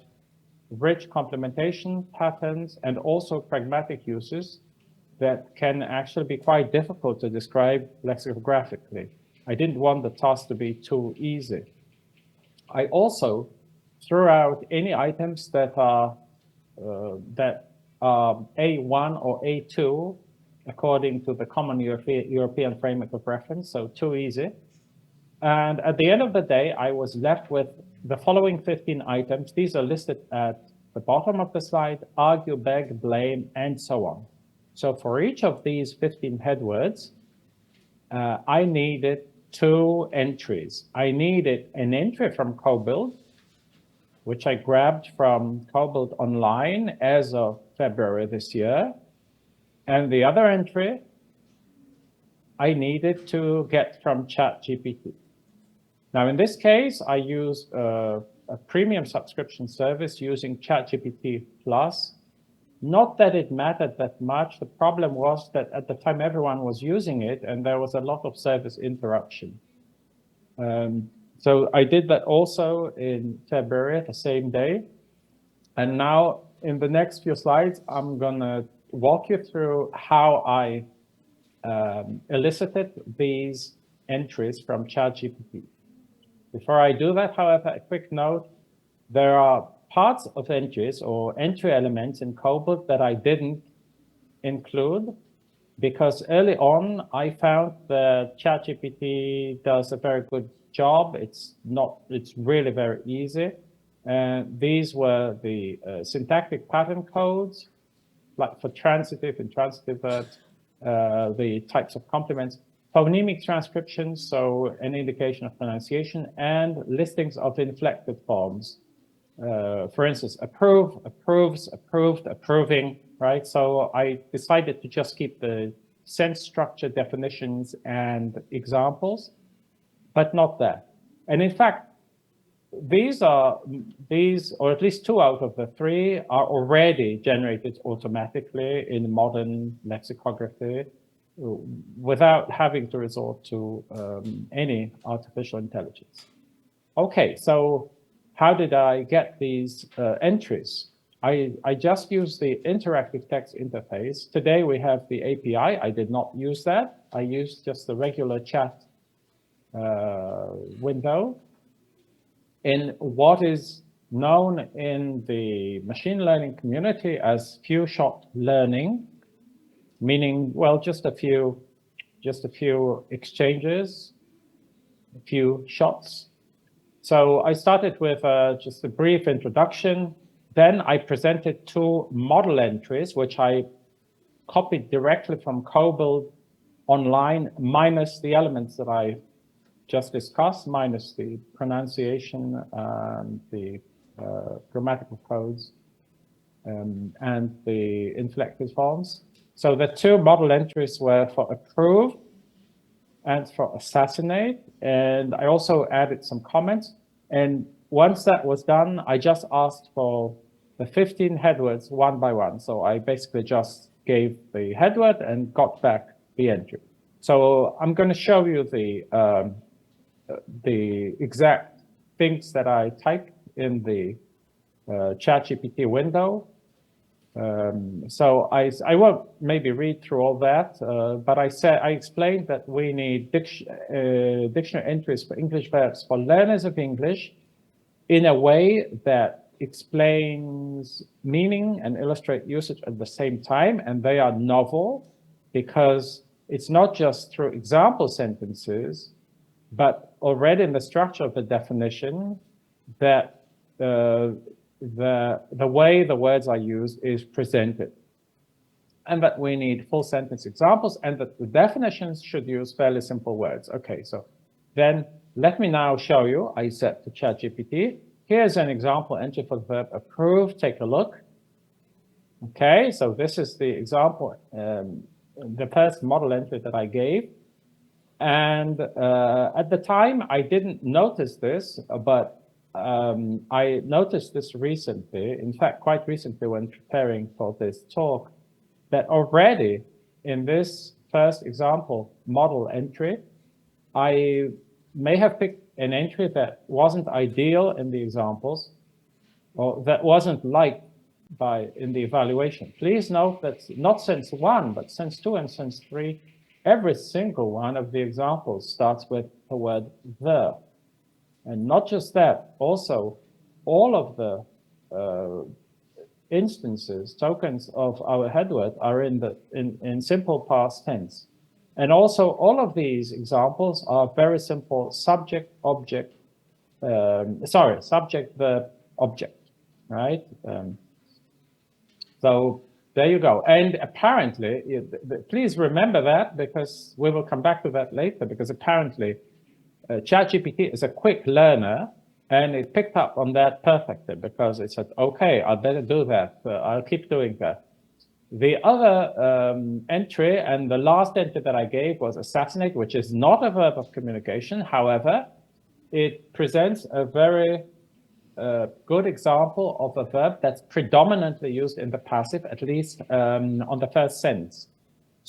rich complementation patterns and also pragmatic uses that can actually be quite difficult to describe lexicographically. I didn't want the task to be too easy. I also threw out any items that are A1 or A2 according to the common European framework of reference, so too easy. And at the end of the day, I was left with the following 15 items. These are listed at the bottom of the slide: argue, beg, blame, and so on. So for each of these 15 headwords, I needed 2 entries. I needed an entry from COBOL, which I grabbed from COBOL Online as of February this year. And the other entry I needed to get from ChatGPT. Now, in this case, I used a premium subscription service using ChatGPT Plus. Not that it mattered that much. The problem was that at the time everyone was using it and there was a lot of service interruption. So I did that also in February, the same day. And now in the next few slides, I'm gonna walk you through how I elicited these entries from ChatGPT. Before I do that, however, a quick note: there are parts of entries or entry elements in COBOL that I didn't include because early on I found that ChatGPT does a very good job. It's really very easy. And these were the syntactic pattern codes, like for transitive and transitive verbs, the types of complements, phonemic transcriptions, so an indication of pronunciation, and listings of inflected forms. For instance, approve, approves, approved, approving, right? So I decided to just keep the sense structure definitions and examples, but not that. And in fact, these, or at least 2 out of the 3, are already generated automatically in modern lexicography without having to resort to any artificial intelligence. Okay, so how did I get these entries? I just used the interactive text interface. Today we have the API. I did not use that. I used just the regular chat window. In what is known in the machine learning community as few-shot learning, meaning, well, just a few exchanges, a few shots. So I started with just a brief introduction. Then I presented 2 model entries, which I copied directly from COBOL online, minus the elements that I just discussed, minus the pronunciation and the grammatical codes and the inflected forms. So the two model entries were for approve and for assassinate. And I also added some comments. And once that was done, I just asked for the 15 headwords one by one. So I basically just gave the headword and got back the entry. So I'm going to show you the exact things that I typed in the ChatGPT window. So I won't maybe read through all that, but I explained that we need dictionary entries for English verbs for learners of English in a way that explains meaning and illustrate usage at the same time, and they are novel because it's not just through example sentences, but already in the structure of the definition that the way the words are used is presented, and that we need full sentence examples, and that the definitions should use fairly simple words. Okay, so then let me now show you. I said to ChatGPT, here's an example entry for the verb approve. Take a look. Okay, so this is the example, the first model entry that I gave. And at the time, I didn't notice this, but I noticed this recently, in fact, quite recently when preparing for this talk, that already in this first example model entry, I may have picked an entry that wasn't ideal in the examples, or that wasn't liked in the evaluation. Please note that not sense 1, but sense 2 and sense 3, every single one of the examples starts with the word the. And not just that, also all of the instances, tokens of our headword are in simple past tense. And also all of these examples are very simple subject, object, subject, verb, object, right? So there you go. And apparently, please remember that, because we will come back to that later, because apparently ChatGPT is a quick learner, and it picked up on that perfectly, because it said, okay, I better do that. I'll keep doing that. The other entry, and the last entry that I gave, was assassinate, which is not a verb of communication. However, it presents a very good example of a verb that's predominantly used in the passive, at least on the first sentence.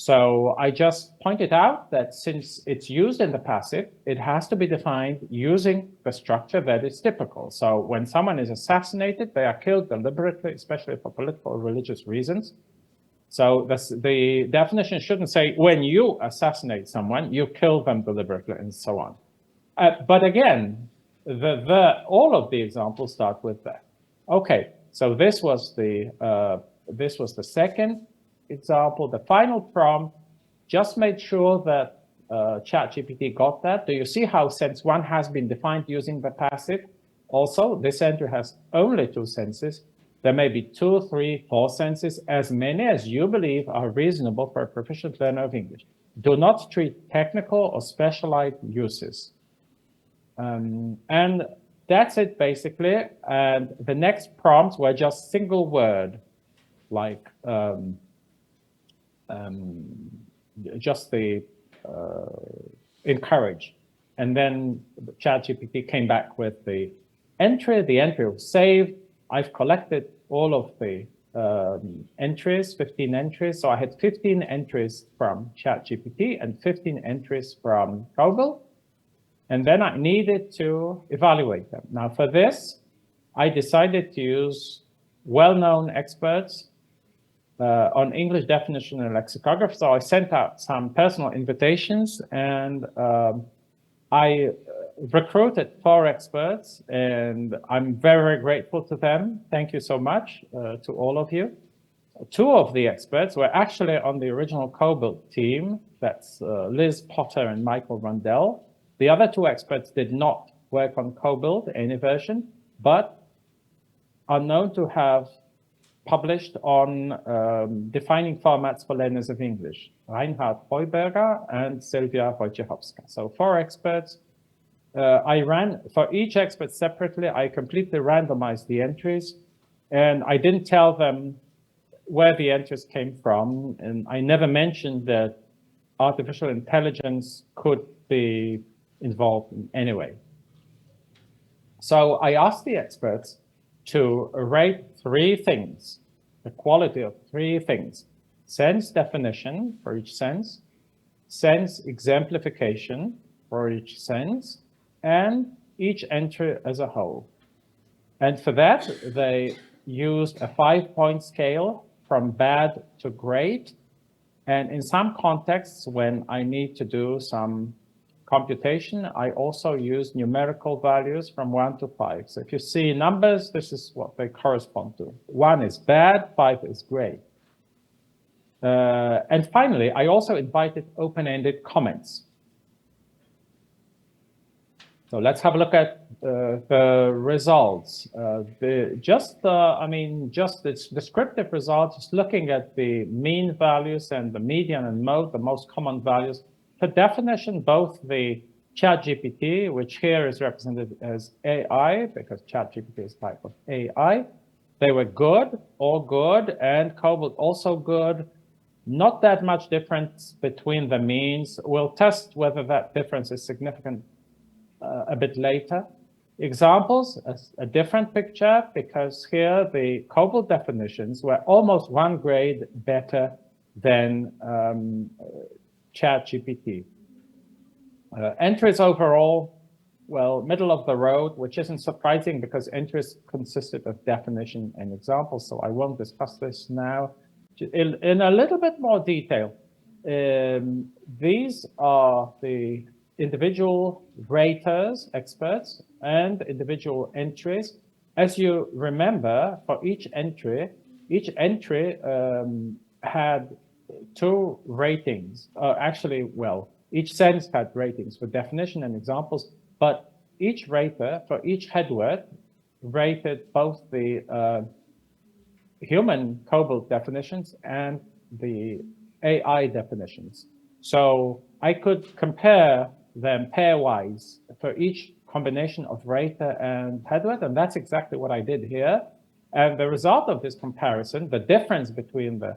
So I just pointed out that since it's used in the passive, it has to be defined using the structure that is typical. So when someone is assassinated, they are killed deliberately, especially for political or religious reasons. So the definition shouldn't say when you assassinate someone, you kill them deliberately, and so on. But again, all of the examples start with that. Okay, so this was the second example. The final prompt just made sure that ChatGPT got that. Do you see how sense 1 has been defined using the passive? Also, this entry has only 2 senses. There may be 2, 3, 4 senses, as many as you believe are reasonable for a proficient learner of English. Do not treat technical or specialized uses. And that's it, basically. And the next prompts were just single word, like just the encourage. And then ChatGPT came back with the entry. The entry was saved. I've collected all of the entries, 15 entries. So I had 15 entries from ChatGPT and 15 entries from Google. And then I needed to evaluate them. Now for this, I decided to use well-known experts on English definition and lexicography. So I sent out some personal invitations, and I recruited 4 experts, and I'm very, very grateful to them. Thank you so much to all of you. 2 of the experts were actually on the original COBOL team. That's Liz Potter and Michael Rundell. The other 2 experts did not work on COBOL, any version, but are known to have published on defining formats for learners of English, Reinhard Heuberger and Sylwia Wojciechowska. So 4 experts. I ran, for each expert separately, I completely randomized the entries, and I didn't tell them where the entries came from, and I never mentioned that artificial intelligence could be involved in any way. So I asked the experts to rate 3 things, the quality of 3 things: sense definition for each sense, sense exemplification for each sense, and each entry as a whole. And for that, they used a 5-point scale from bad to great. And in some contexts, when I need to do some computation, I also use numerical values from 1 to 5. So if you see numbers, this is what they correspond to. 1 is bad, 5 is great. And finally, I also invited open-ended comments. So let's have a look at the results. Just its descriptive results, just looking at the mean values and the median and mode, the most common values. For definition, both the ChatGPT, which here is represented as AI, because ChatGPT is a type of AI, they were good, all good, and Cobalt also good. Not that much difference between the means. We'll test whether that difference is significant a bit later. Examples, a different picture, because here the Cobalt definitions were almost 1 grade better than ChatGPT. Entries overall, well, middle of the road, which isn't surprising because entries consisted of definition and examples, so I won't discuss this now. In a little bit more detail, these are the individual raters, experts, and individual entries. As you remember, for each entry had 2 ratings. Actually, well, each sentence had ratings for definition and examples, but each rater for each headword rated both the human Cobalt definitions and the AI definitions. So I could compare them pairwise for each combination of rater and headword, and that's exactly what I did here. And the result of this comparison, the difference between the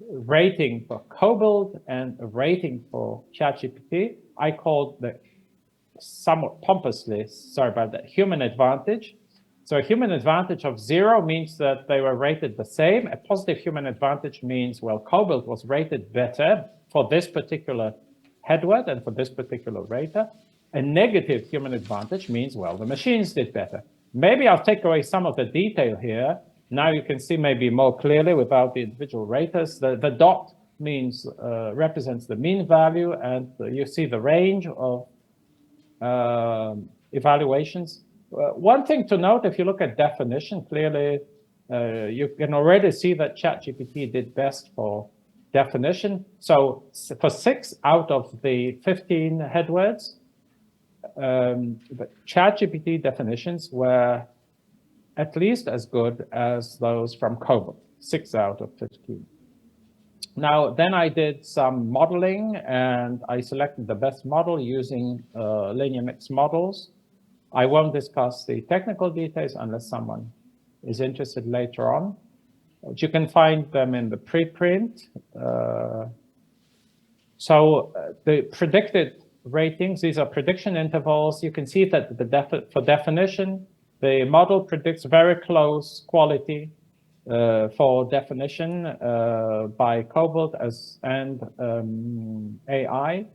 rating for Cobalt and a rating for ChatGPT, I called the, somewhat pompously, sorry about that, human advantage. So a human advantage of 0 means that they were rated the same. A positive human advantage means, well, Cobalt was rated better for this particular headword and for this particular rater. A negative human advantage means, well, the machines did better. Maybe I'll take away some of the detail here. Now you can see maybe more clearly without the individual raters. The dot means represents the mean value, and you see the range of evaluations. One thing to note, if you look at definition, clearly you can already see that ChatGPT did best for definition. So for 6 out of the 15 headwords, the ChatGPT definitions were at least as good as those from Cobalt, 6 out of 15. Now, then I did some modeling, and I selected the best model using linear mixed models. I won't discuss the technical details unless someone is interested later on. But you can find them in the preprint. The predicted ratings, these are prediction intervals. You can see that for definition, the model predicts very close quality for definition by Cobalt and AI.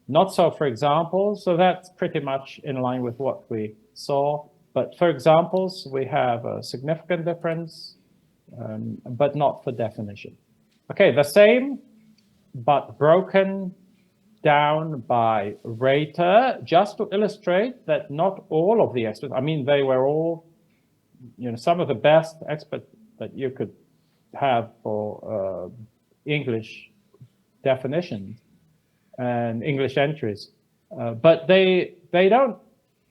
Not so for examples, so that's pretty much in line with what we saw. But for examples, we have a significant difference, but not for definition. Okay, the same, but broken down by rater, just to illustrate that not all of the experts, I mean, they were all, some of the best experts that you could have for English definitions and English entries, but they don't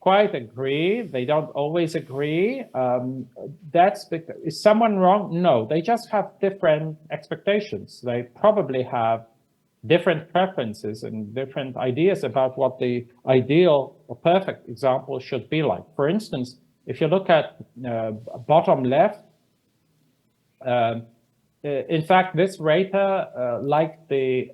quite agree. They don't always agree. That's because, is someone wrong? No, they just have different expectations. They probably have different preferences and different ideas about what the ideal or perfect example should be like. For instance, if you look at bottom left, in fact, this rater liked the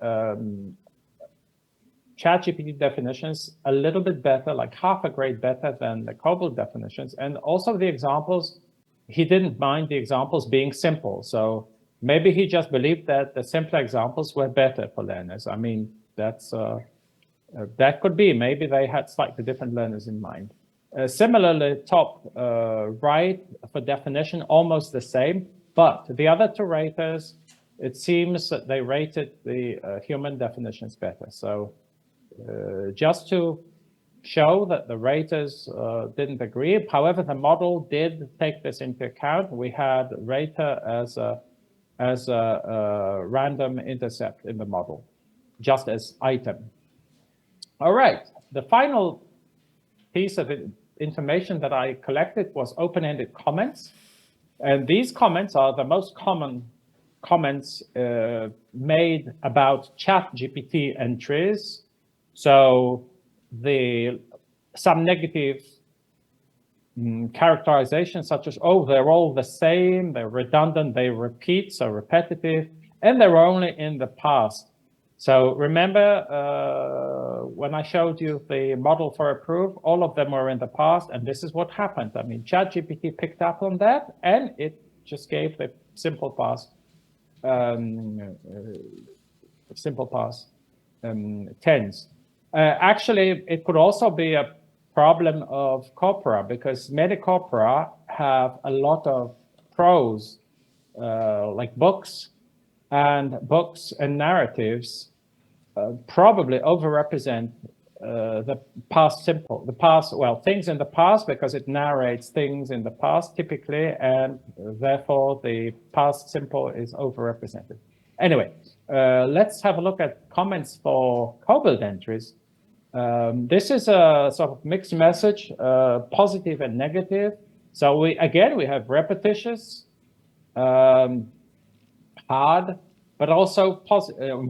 ChatGPT definitions a little bit better, like half a grade better than the COBOL definitions. And also the examples, he didn't mind the examples being simple. So maybe he just believed that the simpler examples were better for learners. I mean, that's that could be. Maybe they had slightly different learners in mind. Similarly, top right for definition, almost the same. But the other two raters, it seems that they rated the human definitions better. So just to show that the raters didn't agree. However, the model did take this into account. We had rater as a random intercept in the model, just as item. All right, the final piece of information that I collected was open-ended comments. And these comments are the most common comments made about ChatGPT entries. So some negative characterizations such as, oh, they're all the same, they're redundant, they repeat, so repetitive, and they're only in the past. So remember when I showed you the model for approve, all of them were in the past, and this is what happened. I mean, ChatGPT picked up on that, and it just gave the simple past tense. Actually, it could also be a problem of corpora, because many corpora have a lot of prose, like books and narratives probably overrepresent the past simple, things in the past, because it narrates things in the past typically, and therefore the past simple is overrepresented. Anyway, let's have a look at comments for COBOL entries. This is a sort of mixed message, positive and negative. So we have repetitious, hard, but also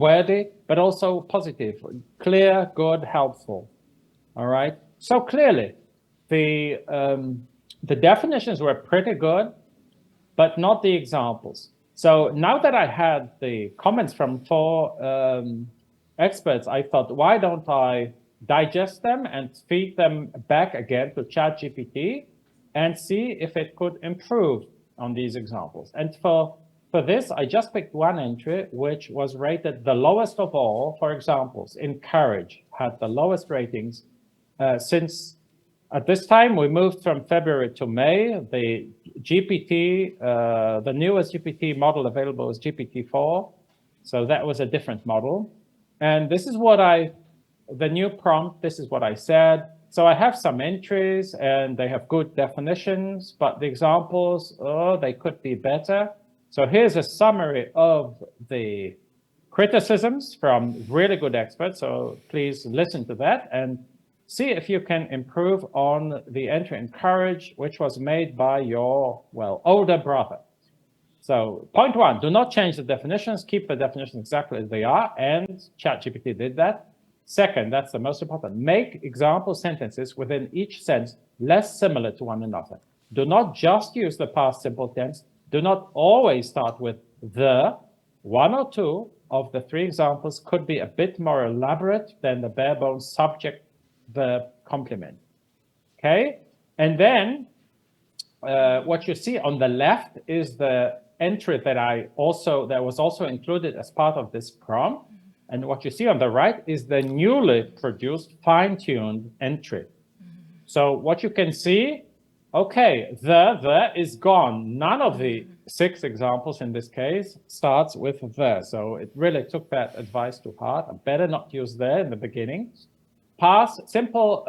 worthy, but also positive, clear, good, helpful. All right. So clearly, the definitions were pretty good, but not the examples. So now that I had the comments from 4 experts, I thought, why don't I digest them and feed them back again to ChatGPT and see if it could improve on these examples. And for this, I just picked one entry, which was rated the lowest of all for examples. Encourage had the lowest ratings since at this time we moved from February to May. The GPT, the newest GPT model available was GPT-4. So that was a different model. And this is what the new prompt, this is what I said. So I have some entries and they have good definitions, but the examples, they could be better. So here's a summary of the criticisms from really good experts. So please listen to that and see if you can improve on the entry encourage, which was made by your, older brother. So point 1, do not change the definitions, keep the definitions exactly as they are, and ChatGPT did that. Second, that's the most important, make example sentences within each sense less similar to one another. Do not just use the past simple tense. Do not always start with the. 1 or 2 of the 3 examples could be a bit more elaborate than the bare bones subject verb complement. Okay, and then what you see on the left is the entry that was also included as part of this prompt. And what you see on the right is the newly produced fine-tuned entry. So what you can see, okay, the is gone. None of the 6 examples in this case starts with the. So it really took that advice to heart. I better not use the in the beginning. Past simple,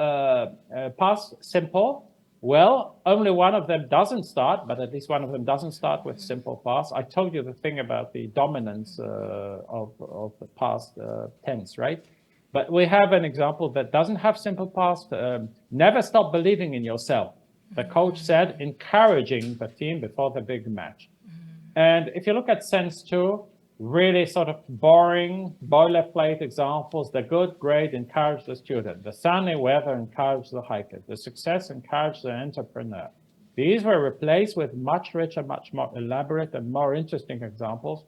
well, only one of them doesn't start, but at least one of them doesn't start with simple past. I told you the thing about the dominance of the past tense, right? But we have an example that doesn't have simple past. Never stop believing in yourself. The coach said, encouraging the team before the big match. And if you look at Sense2, really sort of boring, boilerplate examples. The good grade encourage the student. The sunny weather encourage the hiker. The success encourage the entrepreneur. These were replaced with much richer, much more elaborate and more interesting examples.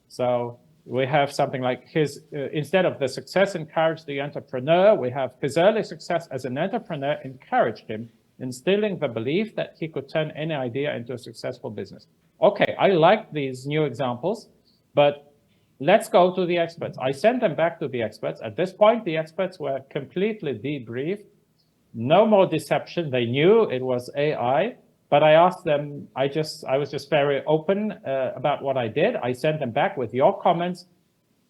So we have something like his, instead of the success encouraged the entrepreneur, we have his early success as an entrepreneur encouraged him, instilling the belief that he could turn any idea into a successful business. Okay, I like these new examples, but let's go to the experts. I sent them back to the experts. At this point, the experts were completely debriefed. No more deception. They knew it was AI, but I asked them, I was just very open about what I did. I sent them back with your comments.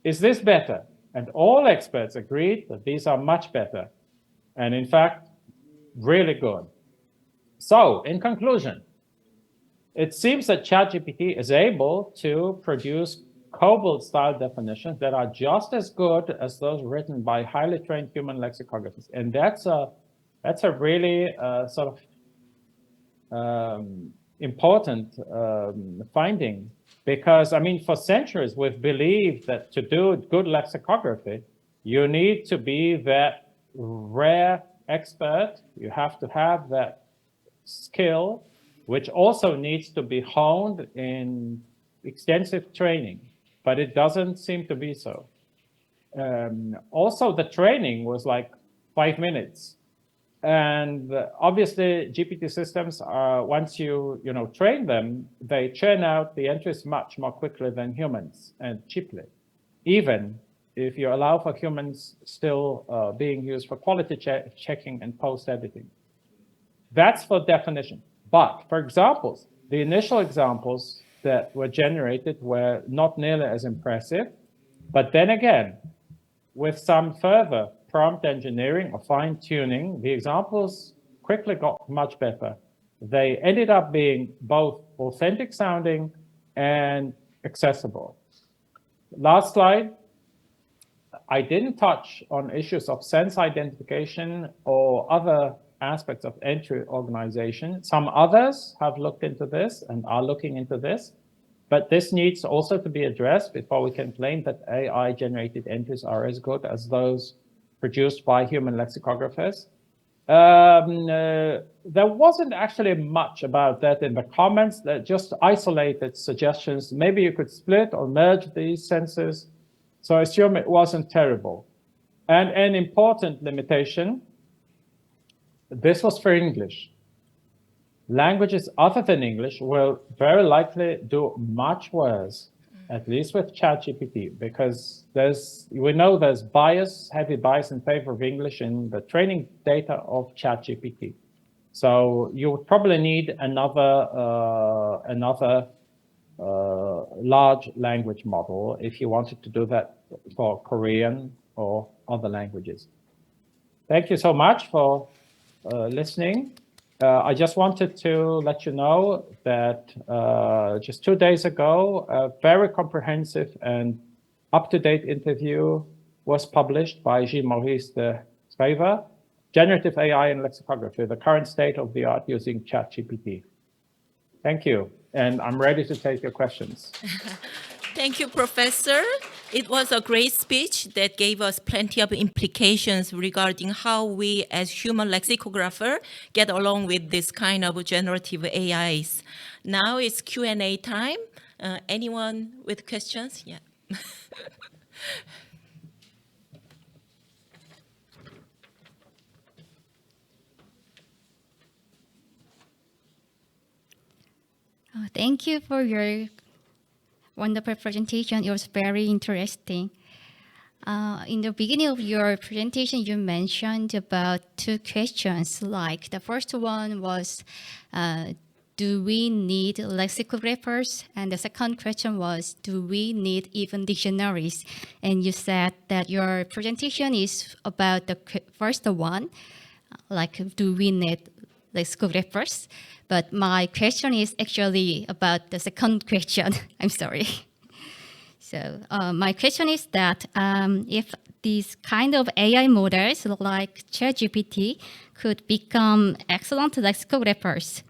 Is this better? And all experts agreed that these are much better. And in fact, really good. So in conclusion, it seems that ChatGPT is able to produce COBOL-style definitions that are just as good as those written by highly trained human lexicographers. And that's a really sort of important finding, because, I mean, for centuries, we've believed that to do good lexicography, you need to be that rare expert. You have to have that skill, which also needs to be honed in extensive training, but it doesn't seem to be so. Also, the training was like 5 minutes. And obviously, GPT systems are, once you train them, they churn out the entries much more quickly than humans and cheaply, even if you allow for humans still being used for quality checking and post-editing. That's for definition. But for examples, the initial examples that were generated were not nearly as impressive. But then again, with some further prompt engineering or fine-tuning, the examples quickly got much better. They ended up being both authentic sounding and accessible. Last slide. I didn't touch on issues of sense identification or other aspects of entry organization. Some others have looked into this and are looking into this, but this needs also to be addressed before we can claim that AI-generated entries are as good as those produced by human lexicographers. There wasn't actually much about that in the comments, that just isolated suggestions. Maybe you could split or merge these senses. So I assume it wasn't terrible. And an important limitation, this was for English. Languages other than English will very likely do much worse, at least with ChatGPT, because we know there's heavy bias in favor of English in the training data of ChatGPT. So you would probably need another large language model if you wanted to do that for Korean or other languages. Thank you so much for listening. I just wanted to let you know that just 2 days ago, a very comprehensive and up-to-date interview was published by Gilles-Maurice de Schrijver, Generative AI in Lexicography, the current state of the art using ChatGPT. Thank you, and I'm ready to take your questions. Thank you, Professor. It was a great speech that gave us plenty of implications regarding how we as human lexicographer get along with this kind of generative AIs. Now it's Q&A time. Anyone with questions? Yeah. Thank you for your wonderful presentation. It was very interesting. In the beginning of your presentation, you mentioned about 2 questions. Like the first one was, do we need lexicographers? And the second question was, do we need even dictionaries? And you said that your presentation is about the first one, like, do we need lexicographers? But my question is actually about the second question. I'm sorry. So my question is that if these kind of AI models like ChatGPT could become excellent lexicographers.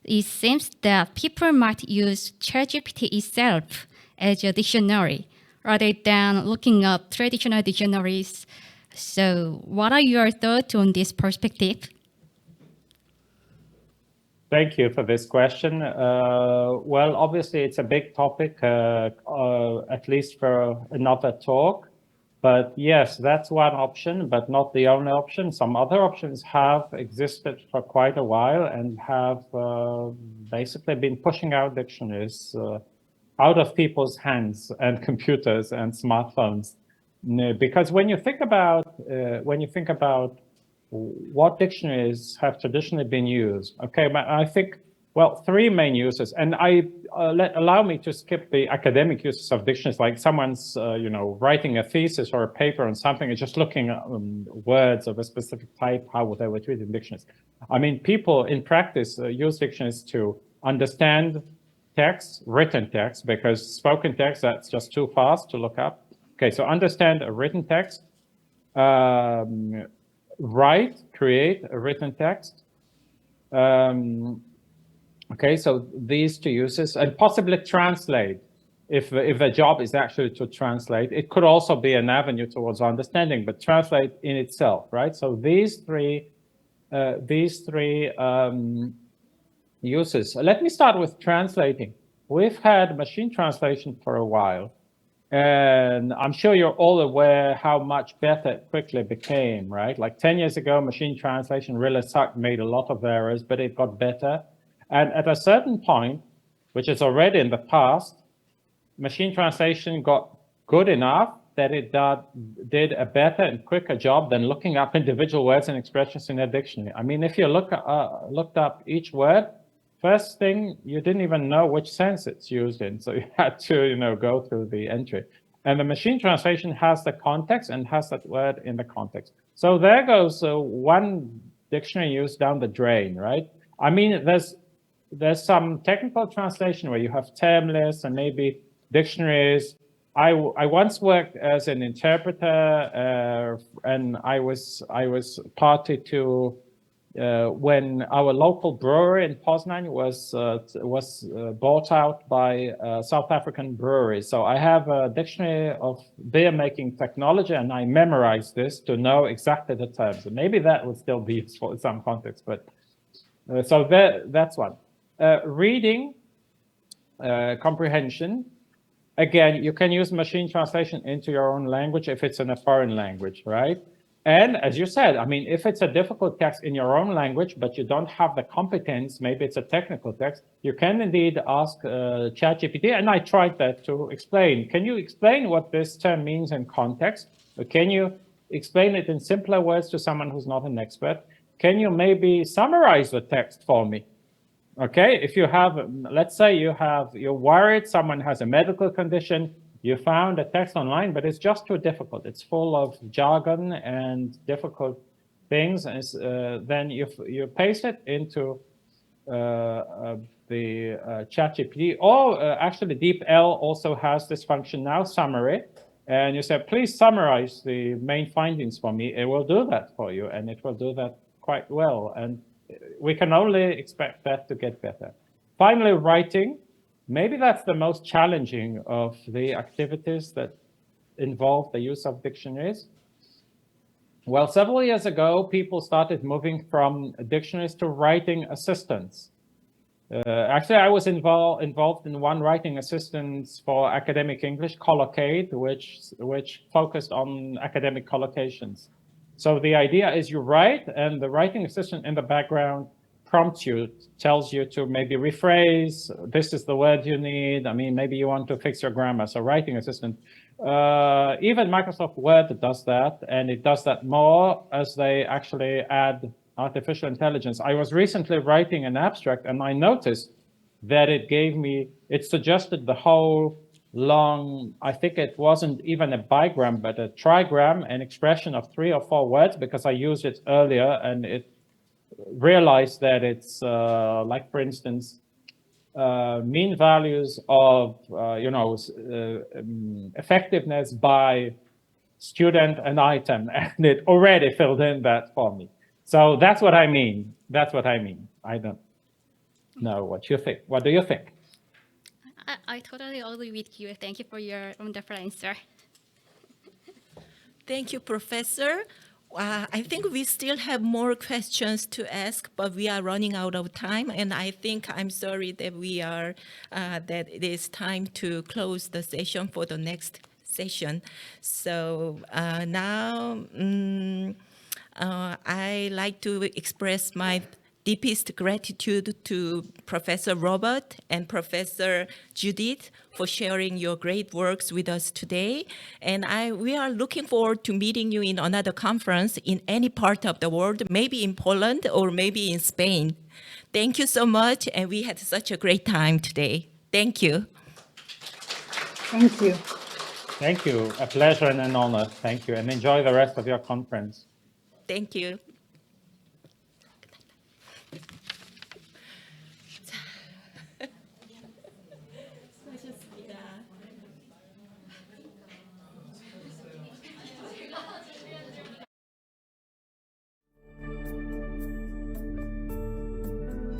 It seems that people might use ChatGPT itself as a dictionary rather than looking up traditional dictionaries. So what are your thoughts on this perspective? Thank you for this question. Well, obviously, it's a big topic, at least for another talk. But yes, that's one option, but not the only option. Some other options have existed for quite a while and have basically been pushing out dictionaries out of people's hands and computers and smartphones. Because when you think about what dictionaries have traditionally been used, okay, but I think, well, three main uses, and allow me to skip the academic uses of dictionaries, like someone's, writing a thesis or a paper on something and just looking at words of a specific type, how they were treated in dictionaries. I mean, people in practice use dictionaries to understand text, written text, because spoken text, that's just too fast to look up. Okay, so understand a written text, create a written text. Okay, so these two uses, and possibly translate, if the job is actually to translate. It could also be an avenue towards understanding, but translate in itself, right? So these three uses. Let me start with translating. We've had machine translation for a while, and I'm sure you're all aware how much better it quickly became, right? Like 10 years ago, machine translation really sucked, made a lot of errors, but it got better. And at a certain point, which is already in the past, machine translation got good enough that it did a better and quicker job than looking up individual words and expressions in a dictionary. I mean, if you looked up each word, first thing, you didn't even know which sense it's used in. So you had to, go through the entry. And the machine translation has the context and has that word in the context. So there goes one dictionary use down the drain, right? I mean, there's some technical translation where you have term lists and maybe dictionaries. I once worked as an interpreter, and I was party to when our local brewery in Poznan was bought out by South African breweries. So I have a dictionary of beer making technology, and I memorized this to know exactly the terms. And maybe that would still be useful in some context, but so that's one. Reading comprehension. Again, you can use machine translation into your own language if it's in a foreign language, right? And as you said, I mean, if it's a difficult text in your own language, but you don't have the competence, maybe it's a technical text, you can indeed ask ChatGPT, and I tried that to explain. Can you explain what this term means in context? Or can you explain it in simpler words to someone who's not an expert? Can you maybe summarize the text for me? Okay, if you have, let's say you're worried someone has a medical condition, you found a text online, but it's just too difficult. It's full of jargon and difficult things. And then you paste it into the ChatGPT, or actually DeepL also has this function now, summary. And you say, please summarize the main findings for me. It will do that for you, and it will do that quite well. And we can only expect that to get better. Finally, writing. Maybe that's the most challenging of the activities that involve the use of dictionaries. Well, several years ago, people started moving from dictionaries to writing assistants. Actually, I was involved in one writing assistance for academic English, Collocate, which focused on academic collocations. So the idea is you write, and the writing assistant in the background prompts you, tells you to maybe rephrase, this is the word you need. I mean, maybe you want to fix your grammar. So writing assistant, even Microsoft Word does that, and it does that more as they actually add artificial intelligence. I was recently writing an abstract, and I noticed that it suggested the whole long, I think it wasn't even a bigram, but a trigram, an expression of 3 or 4 words, because I used it earlier, and it realized that it's like, for instance, mean values of effectiveness by student an item, and it already filled in that for me. So that's what I mean. That's what I mean. I don't know what you think. What do you think? I totally agree with you. Thank you for your wonderful answer. Thank you, Professor. I think we still have more questions to ask, but we are running out of time, and I think I'm sorry that that it is time to close the session for the next session. So now I like to express my deepest gratitude to Professor Robert and Professor Judith for sharing your great works with us today. And we are looking forward to meeting you in another conference in any part of the world, maybe in Poland or maybe in Spain. Thank you so much, and we had such a great time today. Thank you. Thank you. Thank you. A pleasure and an honor. Thank you. And enjoy the rest of your conference. Thank you.